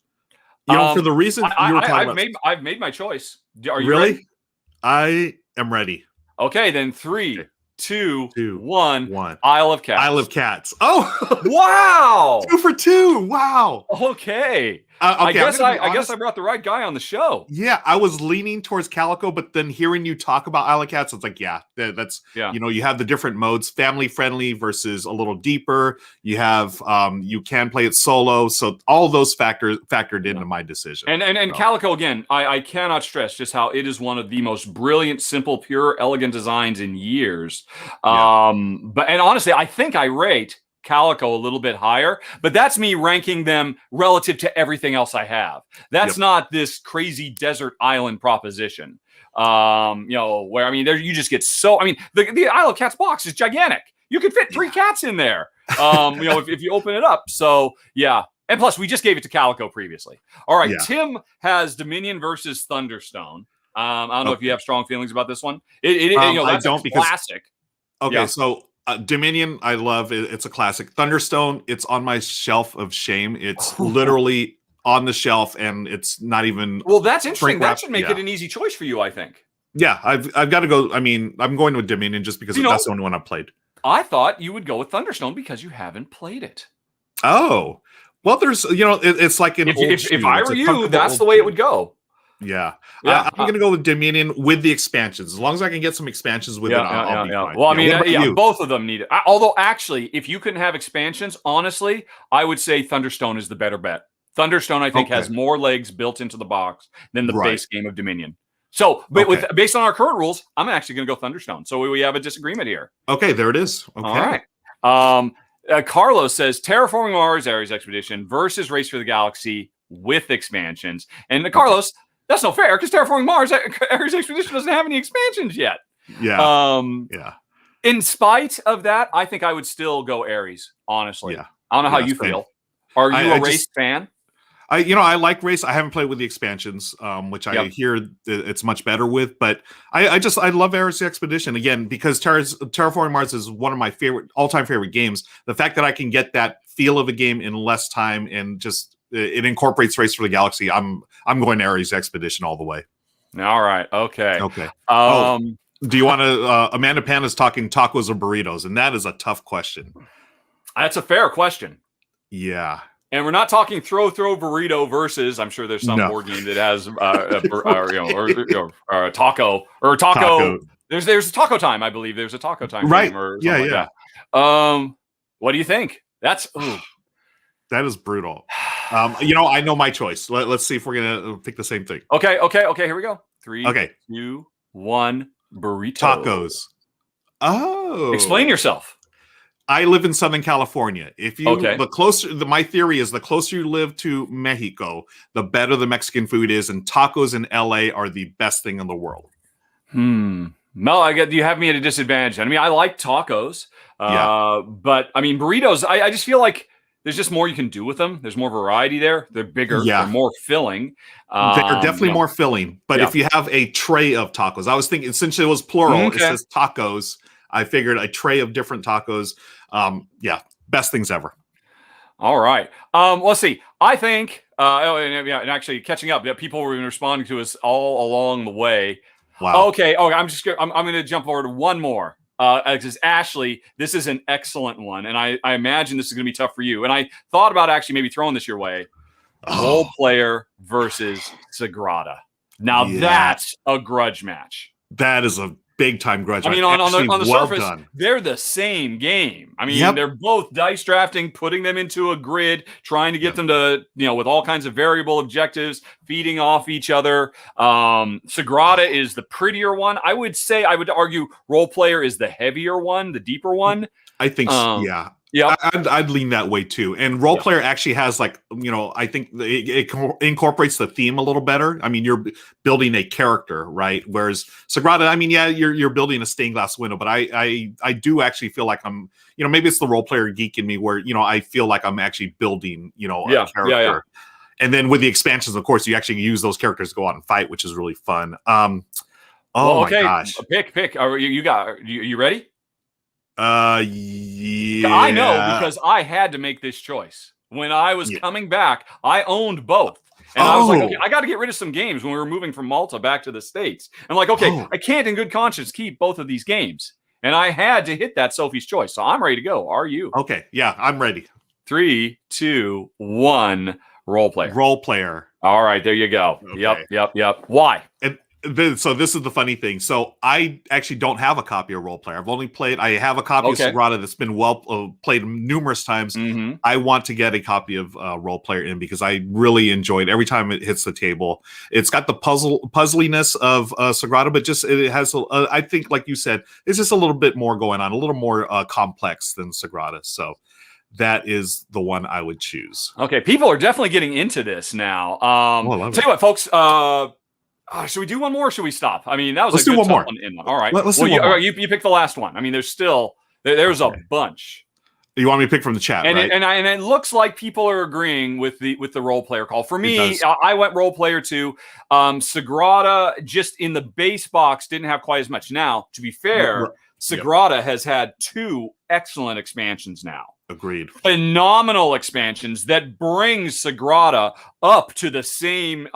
You know, for the reason you were talking about, I've made my choice. Are you really? ready? I am ready. Okay, then 3, 2, 1. Isle of Cats. Isle of Cats. Oh, wow! 2 for 2. Wow. Okay. Okay, I guess I brought the right guy on the show. Yeah, I was leaning towards Calico, but then hearing you talk about Isle of Cats, it's like, that's you know, you have the different modes, family friendly versus a little deeper. You have you can play it solo, so all those factored into my decision. And Calico again, I cannot stress just how it is one of the most brilliant, simple, pure, elegant designs in years. But honestly, I think I rate Calico a little bit higher, but that's me ranking them relative to everything else I have. That's not this crazy desert island proposition. You know, where I mean, there you just get so. I mean, the Isle of Cats box is gigantic. You could fit 3 cats in there. You know, if you open it up. So yeah, and plus we just gave it to Calico previously. All right, Tim has Dominion versus Thunderstone. I don't know if you have strong feelings about this one. You know, that's I don't because classic. Okay, so. Dominion, I love it. It's a classic. Thunderstone, it's on my shelf of shame. It's literally on the shelf, and it's not even. Well, that's interesting. That should make it an easy choice for you, I think. Yeah, I've got to go. I mean, I'm going with Dominion just because that's the only one I've played. I thought you would go with Thunderstone because you haven't played it. Oh, well, there's it's like an if I were you, that's the way it would go. Yeah. I'm going to go with Dominion with the expansions. As long as I can get some expansions with it, I'll be fine. Well, I mean, both of them need it. Although, actually, if you couldn't have expansions, honestly, I would say Thunderstone is the better bet. Thunderstone, I think, has more legs built into the box than the base game of Dominion. So, but based on our current rules, I'm actually going to go Thunderstone. So we have a disagreement here. Okay, there it is. Okay. All right. Carlos says Terraforming Mars Aries Expedition versus Race for the Galaxy with expansions. And Carlos... That's not fair because Terraforming Mars Aries Expedition doesn't have any expansions yet. Yeah. In spite of that, I think I would still go Aries, honestly. Yeah. I don't know how you feel. Are you a Race fan? I like Race. I haven't played with the expansions, which I hear it's much better with. But I love Aries Expedition again because Terraforming Mars is one of my all-time favorite games. The fact that I can get that feel of a game in less time and just it incorporates Race for the Galaxy. I'm going Aries Expedition all the way. All right. Okay. Do you want to? Amanda Pan is talking tacos or burritos, and that is a tough question. That's a fair question. Yeah. And we're not talking throw burrito versus. I'm sure there's some board game that has or taco. There's a taco time. I believe there's a taco time game or something like that. What do you think? That's that is brutal. I know my choice. Let's see if we're gonna pick the same thing. Okay. Here we go. 3, 2, 1. Burrito. Tacos. Oh. Explain yourself. I live in Southern California. If you my theory is the closer you live to Mexico, the better the Mexican food is, and tacos in LA are the best thing in the world. No, you have me at a disadvantage. I mean, I like tacos, but I mean burritos. I just feel like there's just more you can do with them. There's more variety there. They're bigger. They're more filling. They're definitely more filling. But if you have a tray of tacos, I was thinking essentially it was plural. It says tacos. I figured a tray of different tacos. Best things ever. All right. Let's see. I think, and actually catching up, people were responding to us all along the way. Wow. Okay. I'm going to jump forward to one more. Because Ashley, this is an excellent one, and I imagine this is going to be tough for you. And I thought about actually maybe throwing this your way. Role player versus Sagrada. Now that's a grudge match. That is a big time grudge. I mean, on the surface, they're the same game. I mean, they're both dice drafting, putting them into a grid, trying to get them to, with all kinds of variable objectives, feeding off each other. Sagrada is the prettier one. I would argue Role Player is the heavier one, the deeper one. I think, yeah. Yeah, I'd lean that way too. And Role Player actually has I think it incorporates the theme a little better. I mean, you're building a character, right? Whereas Sagrada, I mean, yeah, you're building a stained glass window, but I do actually feel like I'm, maybe it's the Role Player geek in me where, I feel like I'm actually building, a character. Yeah. And then with the expansions, of course, you actually use those characters to go out and fight, which is really fun. My gosh. Pick. Are you ready? Yeah. I know because I had to make this choice. When I was coming back, I owned both. And I was like, okay, I got to get rid of some games when we were moving from Malta back to the States. I'm like, okay, I can't in good conscience keep both of these games. And I had to hit that Sophie's Choice. So I'm ready to go. Are you? Okay. Yeah, I'm ready. 3, 2, 1. Role Player. Role Player. All right, there you go. Okay. Yep. Why? So this is the funny thing. So I actually don't have a copy of Role Player. I have a copy of Sagrada that's been played numerous times. Mm-hmm. I want to get a copy of Role Player in because I really enjoyed every time it hits the table. It's got the puzzliness of Sagrada, but just it has, I think, like you said, it's just a little bit more going on, a little more complex than Sagrada. So that is the one I would choose. Okay, people are definitely getting into this now. Tell you what, folks. Should we do one more or should we stop? I mean, that was Let's do one more. All right. Let's do one more. You pick the last one. I mean, there's a bunch. You want me to pick from the chat, right? And it looks like people are agreeing with the Role Player call. For me, I went Role Player too. Sagrada, just in the base box, didn't have quite as much. Now, to be fair, Sagrada has had 2 excellent expansions now. Agreed. Phenomenal expansions that brings Sagrada up to the same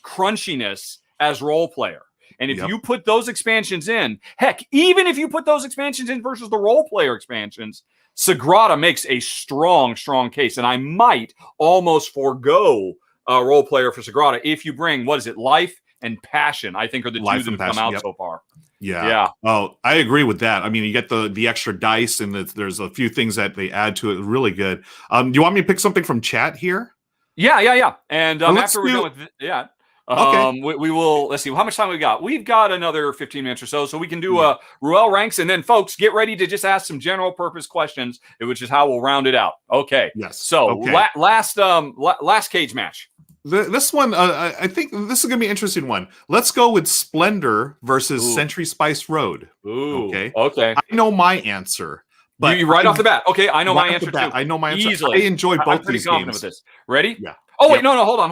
crunchiness as Role Player. And if you put those expansions in, heck, even if you put those expansions in versus the Role Player expansions, Sagrada makes a strong case. And I might almost forego Role Player for Sagrada if you bring, Life and Passion, I think are the 2 that have come out so far. Yeah. Oh, I agree with that. I mean, you get the extra dice and there's a few things that they add to it. Really good. Do you want me to pick something from chat here? Yeah. And after we're done with okay. We will, let's see, how much time we got? We've got another 15 minutes or so we can do Ruel ranks, and then folks, get ready to just ask some general purpose questions, which is how we'll round it out. Okay. Yes. So last cage match. This one, I think this is going to be an interesting one. Let's go with Splendor versus Century Spice Road. Ooh. Okay. I know my answer. But you off the bat. Okay, I know my answer too. I know my answer. Easily. I enjoy both these games. With this. Ready? Yeah. Oh wait, no, hold on.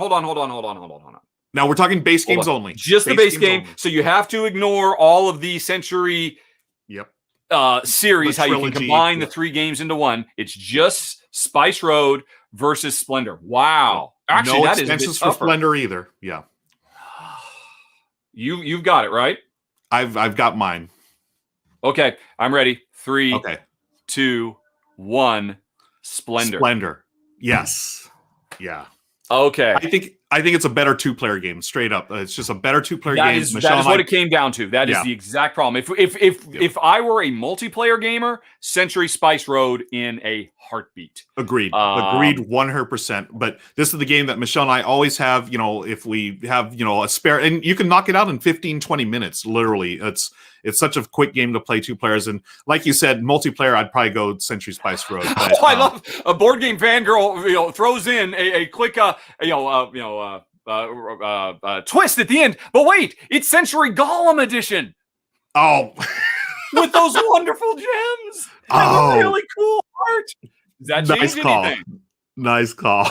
Now we're talking base games only. Just the base game. So you have to ignore all of the Century series, how you can combine the 3 games into one. It's just Spice Road versus Splendor. Wow. Actually, no that expenses for Splendor either. Yeah. You've got it, right? I've got mine. Okay, I'm ready. 3, 2, 1. Splendor. Yes. Yeah. Okay. I think it's a better 2-player game, straight up. It's just a better 2-player game. That is what it came down to. That is the exact problem. If I were a multiplayer gamer, Century Spice Road in a heartbeat. Agreed 100%. But this is the game that Michelle and I always have, if we have, a spare, and you can knock it out in 15, 20 minutes, literally. It's such a quick game to play 2 players. And like you said, multiplayer, I'd probably go Century Spice Road. But, I love a board game fangirl, throws in a quick, twist at the end. But wait, it's Century Golem edition. Oh, with those wonderful gems. And really cool art. Does that change anything? Nice call.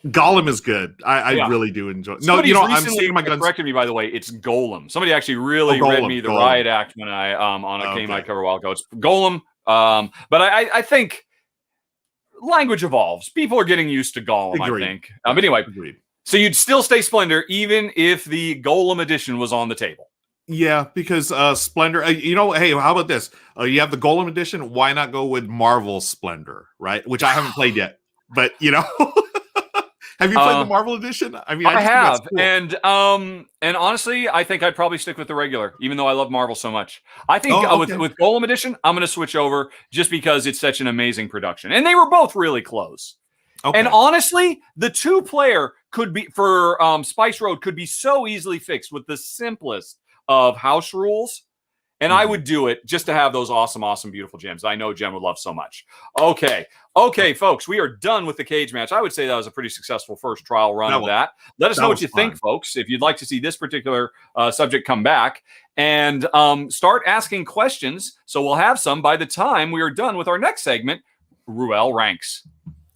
Golem is good. I really do enjoy. I'm saying my guns. Corrected me, by the way. It's Golem. Somebody actually really read me the riot act when I on a game I covered a while ago. It's Golem. But I think language evolves. People are getting used to Golem. Agreed. I think. But anyway, agreed. So you'd still stay Splendor even if the Golem edition was on the table. Yeah, because Splendor, hey, how about this? You have the Golem edition. Why not go with Marvel Splendor, right? Which I haven't played yet, but Have you played the Marvel edition? I mean, I have, cool. and honestly, I think I'd probably stick with the regular, even though I love Marvel so much. I think with Golem edition, I'm going to switch over just because it's such an amazing production, and they were both really close. Okay. And honestly, the 2-player could be for Spice Road could be so easily fixed with the simplest of house rules. And I would do it just to have those awesome, beautiful gems I know Jen would love so much. Okay, folks, we are done with the cage match. I would say that was a pretty successful first trial run of that. Let us know what you think, folks. If you'd like to see this particular subject come back, and start asking questions. So we'll have some by the time we are done with our next segment, Ruel Ranks.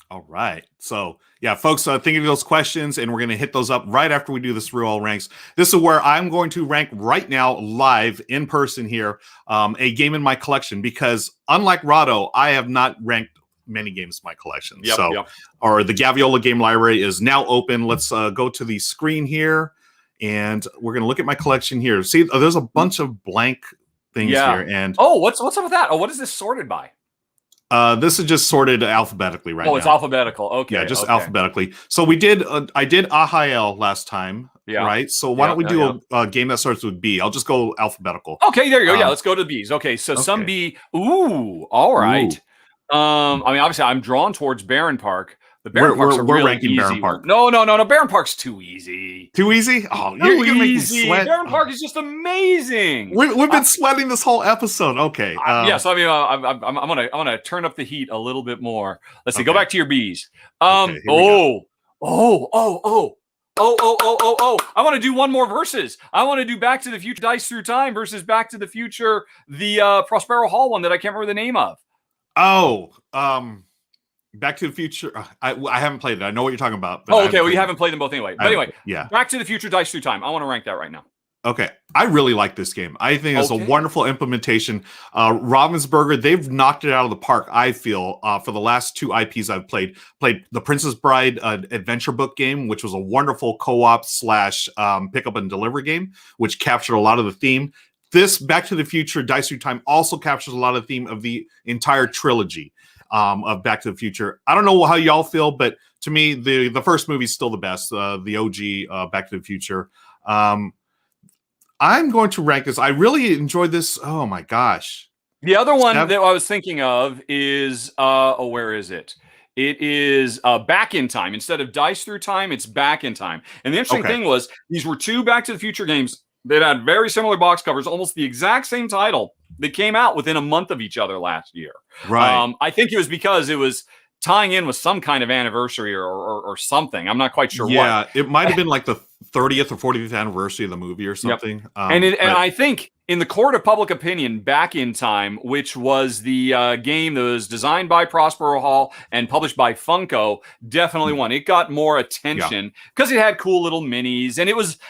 All right. So, yeah, folks, think of those questions, and we're going to hit those up right after we do this Ruel Ranks. This is where I'm going to rank right now, live, in person here, a game in my collection, because unlike Rado, I have not ranked many games in my collection. Or the Gaviola game library is now open. Let's go to the screen here, and we're going to look at my collection here. See, there's a bunch of blank things here. And what's up with that? What is this sorted by? This is just sorted alphabetically right now. Oh, it's alphabetical. Okay. Yeah, just alphabetically. So I did Ahael last time, right? So why don't we do a game that starts with B? I'll just go alphabetical. Okay, there you go. Let's go to B's. Okay, so some B. Ooh, all right. Ooh. I mean, obviously, I'm drawn towards Barren Park. The Barren Park's we're really ranking easy. Barren Park. No. Barren Park's too easy. Too easy? Oh, you're gonna make me sweat. Barren Park is just amazing. We've been sweating this whole episode. Okay. So I mean, I'm gonna turn up the heat a little bit more. Let's see. Go back to your B's. I want to do one more versus. I want to do Back to the Future Dice Through Time versus Back to the Future, the Prospero Hall one that I can't remember the name of. Back to the Future. I haven't played it. I know what you're talking about. But you haven't played them both anyway. But anyway, Back to the Future Dice Through Time. I want to rank that right now. Okay. I really like this game. I think it's a wonderful implementation. Ravensburger, they've knocked it out of the park, I feel, for the last 2 IPs I've played. Played the Princess Bride adventure book game, which was a wonderful co-op / pick up and deliver game, which captured a lot of the theme. This Back to the Future Dice Through Time also captures a lot of the theme of the entire trilogy. Of Back to the Future. I don't know how y'all feel, but to me, the first movie is still the best. The OG Back to the Future. I'm going to rank this. I really enjoyed this. Oh my gosh. The other one that I was thinking of is where is it? It is Back in Time. Instead of Dice Through Time, it's Back in Time. And the interesting thing was these were 2 Back to the Future games that had very similar box covers, almost the exact same title. They came out within a month of each other last year. Right. I think it was because it was tying in with some kind of anniversary or something. I'm not quite sure what. Yeah, it might have been like the 30th or 40th anniversary of the movie or something. Yep. And I think in the court of public opinion, Back in Time, which was the game that was designed by Prospero Hall and published by Funko, definitely won. It got more attention because it had cool little minis, and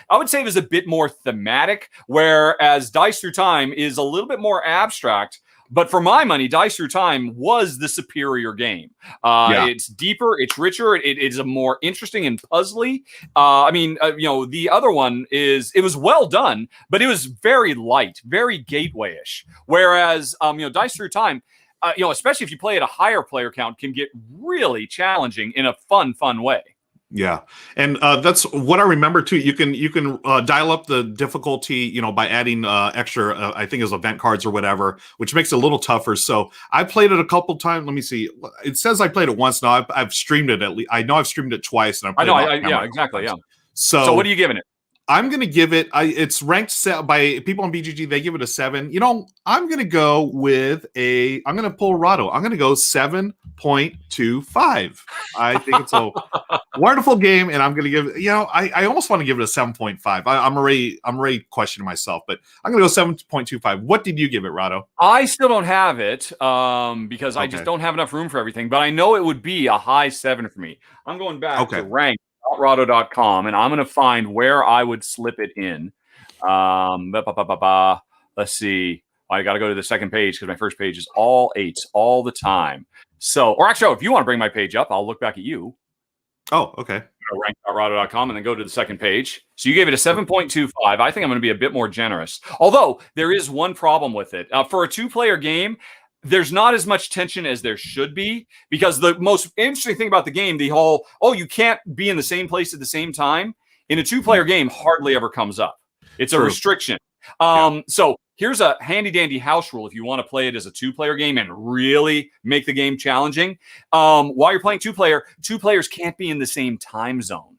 I would say it was a bit more thematic, whereas Dice Through Time is a little bit more abstract. But for my money, Dice Through Time was the superior game. It's deeper, it's richer, it is a more interesting and puzzly. The other one it was well done, but it was very light, very gateway-ish. Whereas, Dice Through Time, especially if you play at a higher player count, can get really challenging in a fun way. Yeah, and that's what I remember too. You can dial up the difficulty, by adding extra, I think, as event cards or whatever, which makes it a little tougher. So I played it a couple times. Let me see. It says I played it once. Now I've streamed it at least. I know I've streamed it twice, and exactly. Yeah. So what are you giving it? I'm going to give it, it's ranked by people on BGG. They give it a 7. I'm going to go with I'm going to pull Rado. I'm going to go 7.25. I think it's a wonderful game, and I'm going to give it, I almost want to give it a 7.5. I'm already questioning myself, but I'm going to go 7.25. What did you give it, Rado? I still don't have it because I just don't have enough room for everything, but I know it would be a high 7 for me. I'm going back to rank. Rado.com, and I'm going to find where I would slip it in. Let's see. I got to go to the second page because my first page is all 8s all the time. So, or actually, if you want to bring my page up, I'll look back at you. Oh, okay. Rank.rado.com and then go to the second page. So you gave it a 7.25. I think I'm going to be a bit more generous. Although there is one problem with it. For a 2-player game, there's not as much tension as there should be, because the most interesting thing about the game, the whole, you can't be in the same place at the same time, in a 2-player game hardly ever comes up. It's a restriction. So here's a handy dandy house rule if you want to play it as a 2-player game and really make the game challenging. While you're playing 2-player, 2 players can't be in the same time zone.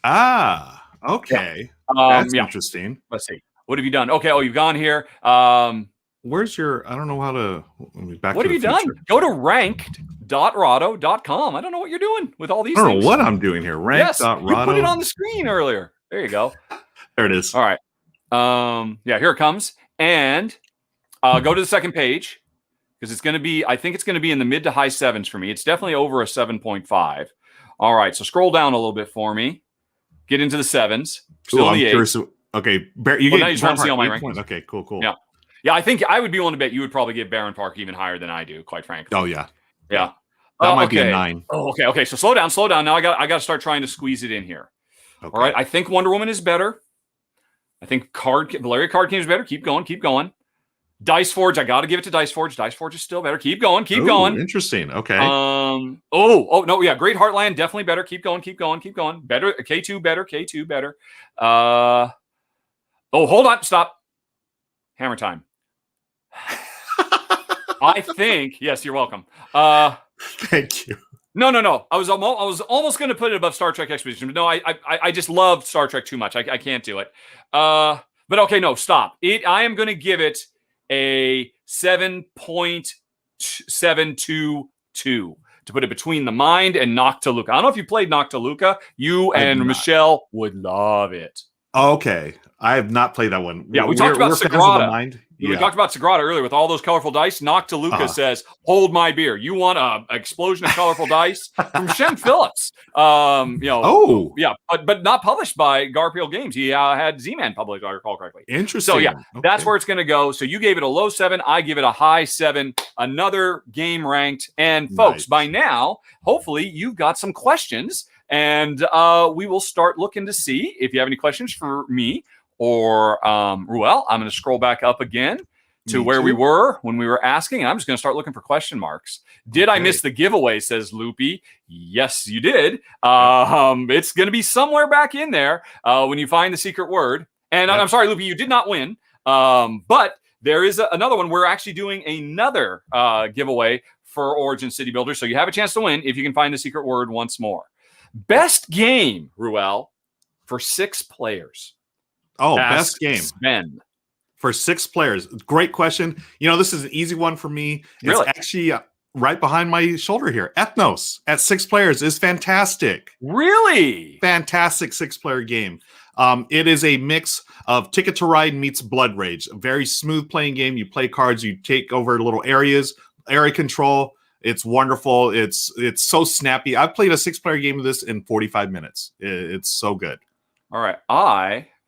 Okay. That's interesting. Let's see. What have you done? Okay. You've gone here. Where's your? I don't know how to. What have you done? Go to ranked.rado.com. I don't know what you're doing with all these things. I don't know what I'm doing here. Ranked.rado. You put it on the screen earlier. There you go. There it is. All right. Here it comes. And go to the second page, because it's going to be, I think it's going to be in the mid to high 7s for me. It's definitely over a 7.5. All right. So scroll down a little bit for me. Get into the 7s. Still in the 8s. Okay. You get now you just want to see all my rankings. Okay, cool. Yeah, I think I would be willing to bet you would probably get Barron Park even higher than I do, quite frankly. Oh, yeah. Yeah. That might be a 9. Oh, okay. So slow down. Now I got to start trying to squeeze it in here. Okay. All right. I think Wonder Woman is better. I think Valeria Card King is better. Keep going. Dice Forge, I got to give it to Dice Forge. Dice Forge is still better. Keep going. Interesting. Okay. No, yeah. Great Heartland, definitely better. Keep going. Better. K2 better. Hold on. Stop. Hammer time. I think, yes, you're welcome. Thank you. No. I was almost going to put it above Star Trek Expedition, but no, I just love Star Trek too much. I can't do it. But okay, no, stop. I am going to give it a 7.722 to put it between the Mind and Noctiluca. I don't know if you played Noctiluca. You and Michelle would love it. Okay. I have not played that one. Yeah, we talked about Sagrada. We talked about Sagrada earlier with all those colorful dice. Noctiluca says, hold my beer. You want an explosion of colorful dice? From Shem Phillips. Yeah, but not published by Garfield Games. He had Z-Man published, if I recall correctly. Interesting. So yeah, that's where it's going to go. So you gave it a low 7. I give it a high 7. Another game ranked. And folks, by now, hopefully you've got some questions. And we will start looking to see if you have any questions for me or Ruel. I'm going to scroll back up again to where we were when we were asking. I'm just going to start looking for question marks. Did I miss the giveaway, says Loopy. Yes, you did. It's going to be somewhere back in there when you find the secret word. And I'm sorry, Loopy, you did not win. But there is another one. We're actually doing another giveaway for Origin City Builders. So you have a chance to win if you can find the secret word once more. Best game, Ruel, for 6 players. Best game. Sven. For 6 players. Great question. This is an easy one for me. It's actually right behind my shoulder here. Ethnos at 6 players is fantastic. Really? Fantastic 6-player game. It is a mix of Ticket to Ride meets Blood Rage. A very smooth playing game. You play cards, you take over little areas, area control. It's wonderful. It's so snappy. I've played a 6-player game of this in 45 minutes. It's so good. All right.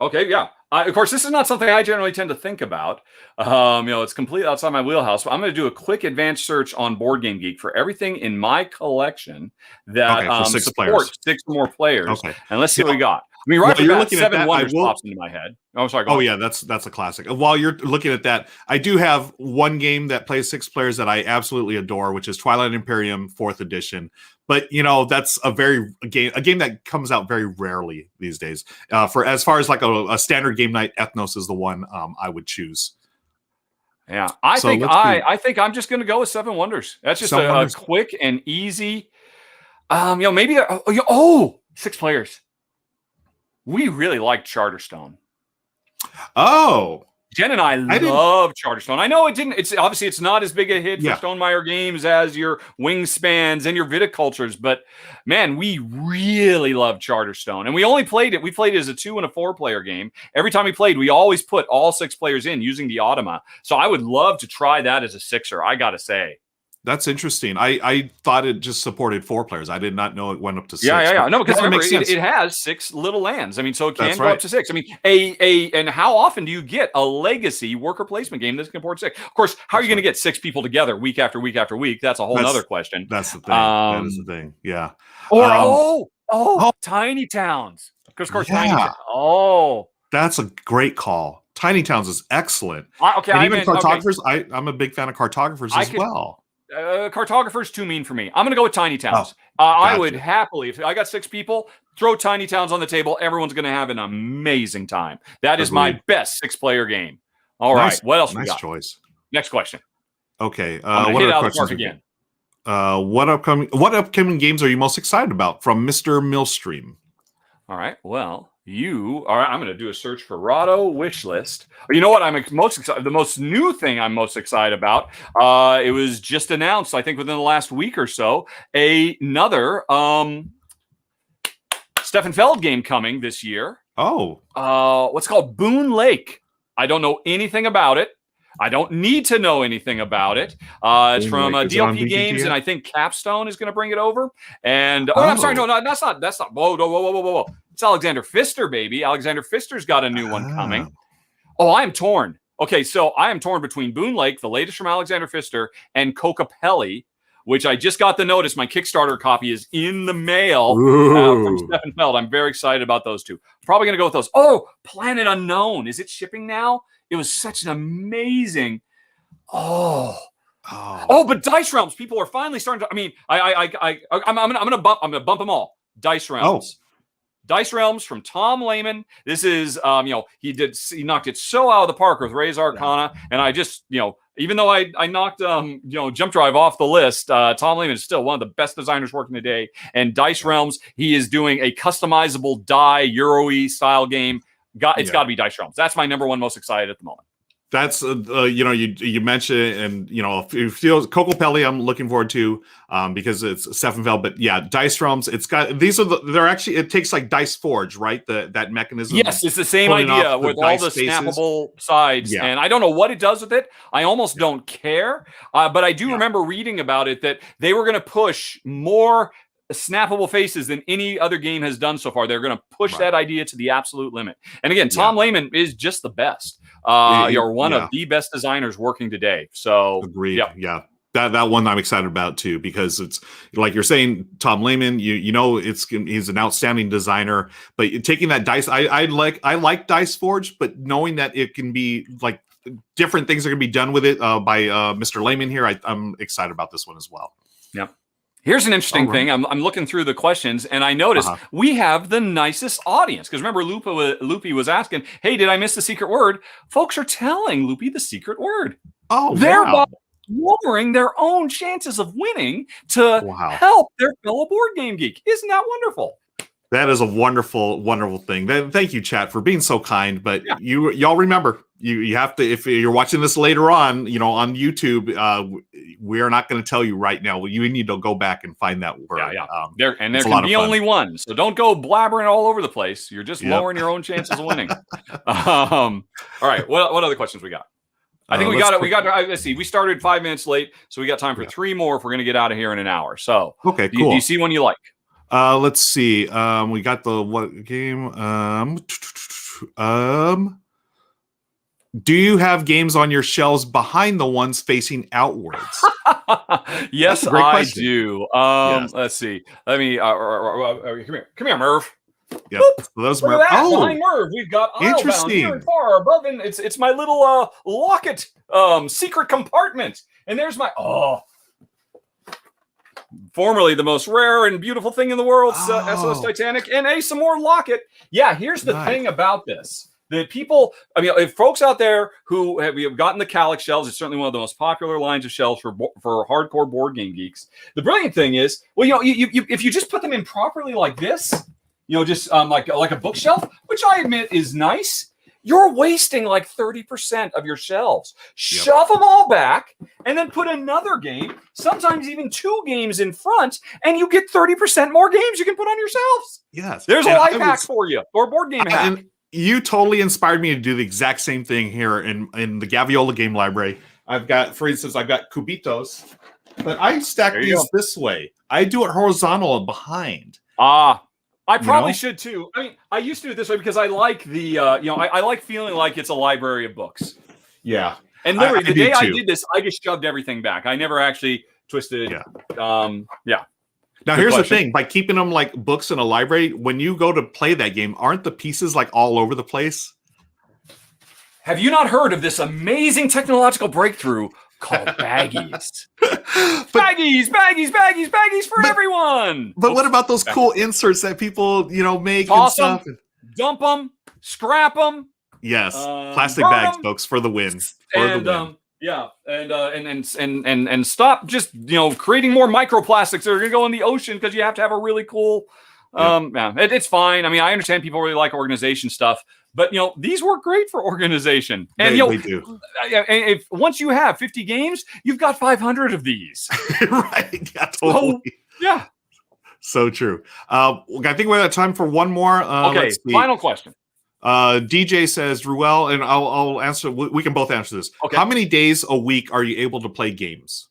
Of course, this is not something I generally tend to think about. It's completely outside my wheelhouse. But I'm going to do a quick advanced search on Board Game Geek for everything in my collection that supports 6 or more players. Okay. And let's see what we got. I mean, right now, 7 Wonders pops into my head. Oh, sorry. Oh, yeah, that's a classic. While you're looking at that, I do have one game that plays 6 players that I absolutely adore, which is Twilight Imperium 4th edition. But that's a game that comes out very rarely these days. For as far as like a standard game night, Ethnos is the one I would choose. Yeah, I think I'm just going to go with 7 Wonders. That's just a quick and easy. Maybe 6 players. We really like Charterstone. Oh, Jen and I love Charterstone. I know it's obviously it's not as big a hit for Stonemaier Games as your Wingspans and your Viticultures, but man, we really love Charterstone. And we only played it. We played it as a 2 and a 4-player game. Every time we played, we always put all 6 players in using the Automa. So I would love to try that as a 6er, I got to say. That's interesting. I thought it just supported 4 players. I did not know it went up to 6. Yeah. No, because remember, it has 6 little lands. I mean, so it can go up to 6. I mean, and how often do you get a legacy worker placement game that can support 6? Of course, how are you going to get 6 people together week after week after week? That's a whole other question. That's the thing. That is the thing. Yeah. Or tiny towns. Because of course, tiny towns. Oh, that's a great call. Tiny Towns is excellent. Okay, and even cartographers. Okay. I'm a big fan of cartographers as well. Cartographer's too mean for me. I'm going to go with Tiny Towns. I would happily, if I got 6 people, throw Tiny Towns on the table. Everyone's going to have an amazing time. That is my best 6-player game. All right. What else we got? Nice choice. Next question. Okay. What are questions again? What upcoming games are you most excited about? From Mr. Millstream. All right. Well, I'm going to do a search for Rado wish list. You know what? I'm most excited. The most new thing I'm most excited about. It was just announced, I think, within the last week or so. Another Stefan Feld game coming this year. Oh. What's called Boone Lake. I don't know anything about it. I don't need to know anything about it. It's from DLP Games, and I think Capstone is going to bring it over. And I'm sorry, no, that's not. Whoa. It's Alexander Pfister, baby. Alexander Pfister's got a new one coming. Oh, I'm torn. Okay, so I am torn between Boone Lake, the latest from Alexander Pfister, and Kokopelli, which I just got the notice. My Kickstarter copy is in the mail from Stefan Feld. I'm very excited about those two. Probably going to go with those. Oh, Planet Unknown. Is it shipping now? It was such an amazing. Oh, but Dice Realms. People are finally starting to. I mean, I'm gonna bump them all. Dice Realms. Dice Realms from Tom Lehman. This is, he knocked it so out of the park with Ray's Arcana, and I just, even though I knocked, Jump Drive off the list, Tom Lehman is still one of the best designers working today. And Dice Realms, he is doing a customizable die Euro-y style game. It's got to be Dice Realms. That's my number one most excited at the moment. That's you mentioned it, and if you feel Kokopelli, I'm looking forward to because it's Stefan Feld. But yeah, Dice Realms. It's got they're actually, it takes like Dice Forge, right? That mechanism. Yes, it's the same idea with all the snappable sides, and I don't know what it does with it. I almost don't care, but I do remember reading about it that they were going to push more snappable faces than any other game has done so far. They're going to push that idea to the absolute limit. And again, Tom Lehman is just the best. You're one of the best designers working today. So agreed. Yeah. That one I'm excited about too, because it's like you're saying, Tom Lehman, he's an outstanding designer, but taking that dice, I like Dice Forge, but knowing that it can be like different things are going to be done with it by Mr. Lehman here, I'm excited about this one as well. Yeah. Here's an interesting thing. I'm looking through the questions, and I noticed we have the nicest audience. Because remember, Loopy was asking, hey, did I miss the secret word? Folks are telling Loopy the secret word. Oh, thereby lowering their own chances of winning to help their fellow board game geek. Isn't that wonderful? That is a wonderful, wonderful thing. Thank you, chat, for being so kind. But y'all remember, you have to, if you're watching this later on, on YouTube, we are not going to tell you right now. You need to go back and find that word. There can be only one, so don't go blabbering all over the place. You're just lowering your own chances of winning. All right, what other questions we got? I think we got it. Let's see. We started 5 minutes late, so we got time for 3 more if we're going to get out of here in an hour. So, okay, cool. Do you see one you like? Let's see. We got the what game? Do you have games on your shelves behind the ones facing outwards? Yes, I do. Let's see. Let me. Come here, Merv. Yeah, those Merv. Behind Merv, we've got Islebound here and far above, and it's my little locket secret compartment. And there's my formerly the most rare and beautiful thing in the world, SOS Titanic, and some more locket. Yeah, here's the thing about this. That people, if folks out there who have gotten the Calico shelves, it's certainly one of the most popular lines of shelves for hardcore board game geeks. The brilliant thing is, if you just put them in properly like this, just like a bookshelf, which I admit is nice, you're wasting like 30% of your shelves. Shove them all back and then put another game, sometimes even 2 games in front, and you get 30% more games you can put on your shelves. Yes. There's a life hack for you, or a board game hack. You totally inspired me to do the exact same thing here in the Gaviola game library. I've got Cubitos, but I stack these this way. I do it horizontal and behind. I probably should too. I used to do it this way because I like the, I like feeling like it's a library of books. Yeah. And literally, the day I did this, I just shoved everything back. I never actually twisted. Now, here's the thing. By keeping them like books in a library, when you go to play that game, aren't the pieces like all over the place? Have you not heard of this amazing technological breakthrough called baggies? baggies for everyone. But what about those cool inserts that people, make Toss and stuff? Dump them, scrap them. Yes, plastic bags, folks, for the win. Yeah, and stop just creating more microplastics that are going to go in the ocean because you have to have a really cool. It's fine. I mean, I understand people really like organization stuff, but these work great for organization. And they do. If once you have 50 games, you've got 500 of these. Right? Yeah, totally. Yeah. So true. I think we have time for one more. Okay. Final question. DJ says, Ruel, and I'll answer. We can both answer this. Okay. How many days a week are you able to play games?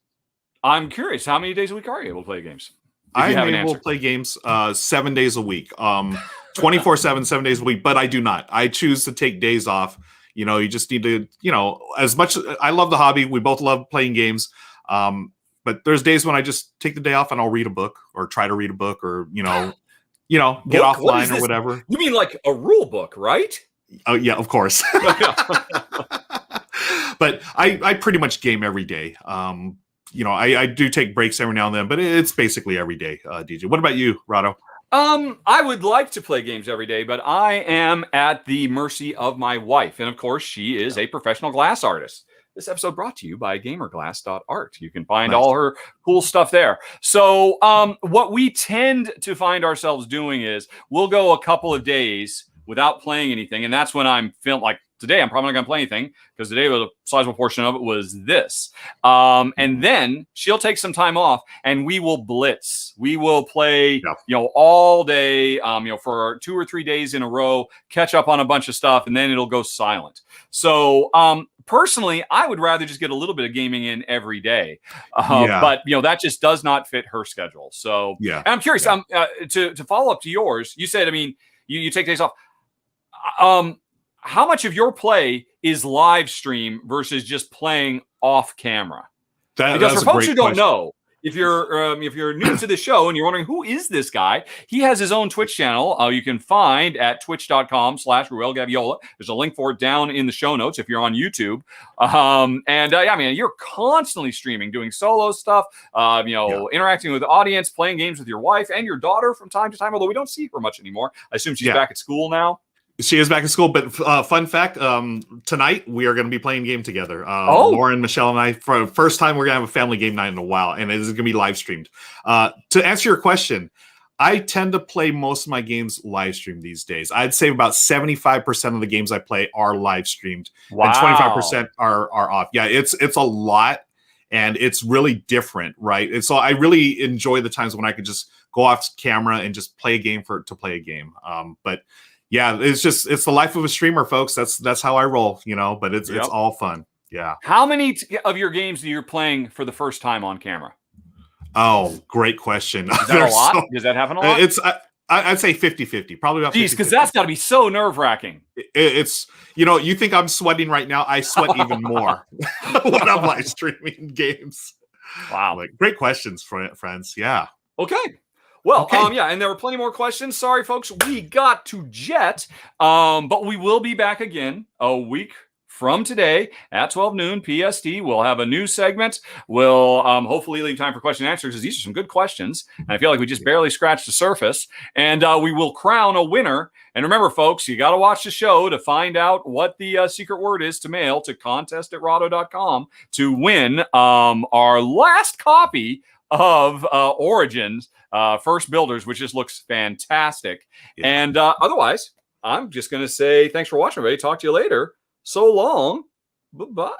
I'm curious. How many days a week are you able to play games? I'm able to play games 7 days a week, 24/7, 7 days a week. But I do not. I choose to take days off. You just need to. As much as I love the hobby, we both love playing games. But there's days when I just take the day off and I'll read a book or try to read a book or get offline or whatever. You mean like a rule book, right? Oh yeah, of course. But I pretty much game every day. I do take breaks every now and then, but it's basically every day, DJ. What about you, Rado? I would like to play games every day, but I am at the mercy of my wife. And of course, she is a professional glass artist. This episode brought to you by gamerglass.art. You can find all her cool stuff there. So what we tend to find ourselves doing is we'll go a couple of days without playing anything. And that's when I'm feeling like today, I'm probably not going to play anything because today was a sizable portion of it was this. And then she'll take some time off and we will blitz. We will play, all day, for 2 or 3 days in a row, catch up on a bunch of stuff, and then it'll go silent. So, personally, I would rather just get a little bit of gaming in every day. But, that just does not fit her schedule. So, and I'm curious, to follow up to yours, you said, you take days off. How much of your play is live stream versus just playing off camera? Because for folks who don't know, if you're new to the show and you're wondering who is this guy, he has his own Twitch channel. You can find at twitch.com/Ruel Gaviola. There's a link for it down in the show notes if you're on YouTube. You're constantly streaming, doing solo stuff, interacting with the audience, playing games with your wife and your daughter from time to time, although we don't see her much anymore. I assume she's back at school now. She is back in school, but fun fact, tonight we are going to be playing a game together. Lauren, Michelle, and I, for the first time, we're going to have a family game night in a while, and it is going to be live streamed. To answer your question, I tend to play most of my games live streamed these days. I'd say about 75% of the games I play are live streamed, and 25% are off. Yeah, it's a lot, and it's really different, right? And so I really enjoy the times when I could just go off camera and just play a game to play a game. But yeah, it's the life of a streamer, folks. That's how I roll, but it's all fun. Yeah. How many of your games are you playing for the first time on camera? Oh, great question. Is that a lot? Does that happen a lot? I'd say 50-50, probably about 50-50. Because that's got to be so nerve-wracking. It's, you think I'm sweating right now. I sweat even more when I'm live streaming games. Wow. Great questions, friends. Yeah. Okay. Well, and there were plenty more questions. Sorry, folks, we got to jet, but we will be back again a week from today at 12 noon PST. We'll have a new segment. We'll hopefully leave time for question and answers because these are some good questions. And I feel like we just barely scratched the surface. And we will crown a winner. And remember, folks, you got to watch the show to find out what the secret word is to mail to contest@rado.com to win our last copy of Origins First Builders, which just looks fantastic. Yeah. And otherwise, I'm just going to say thanks for watching, everybody. Talk to you later. So long. Bye-bye.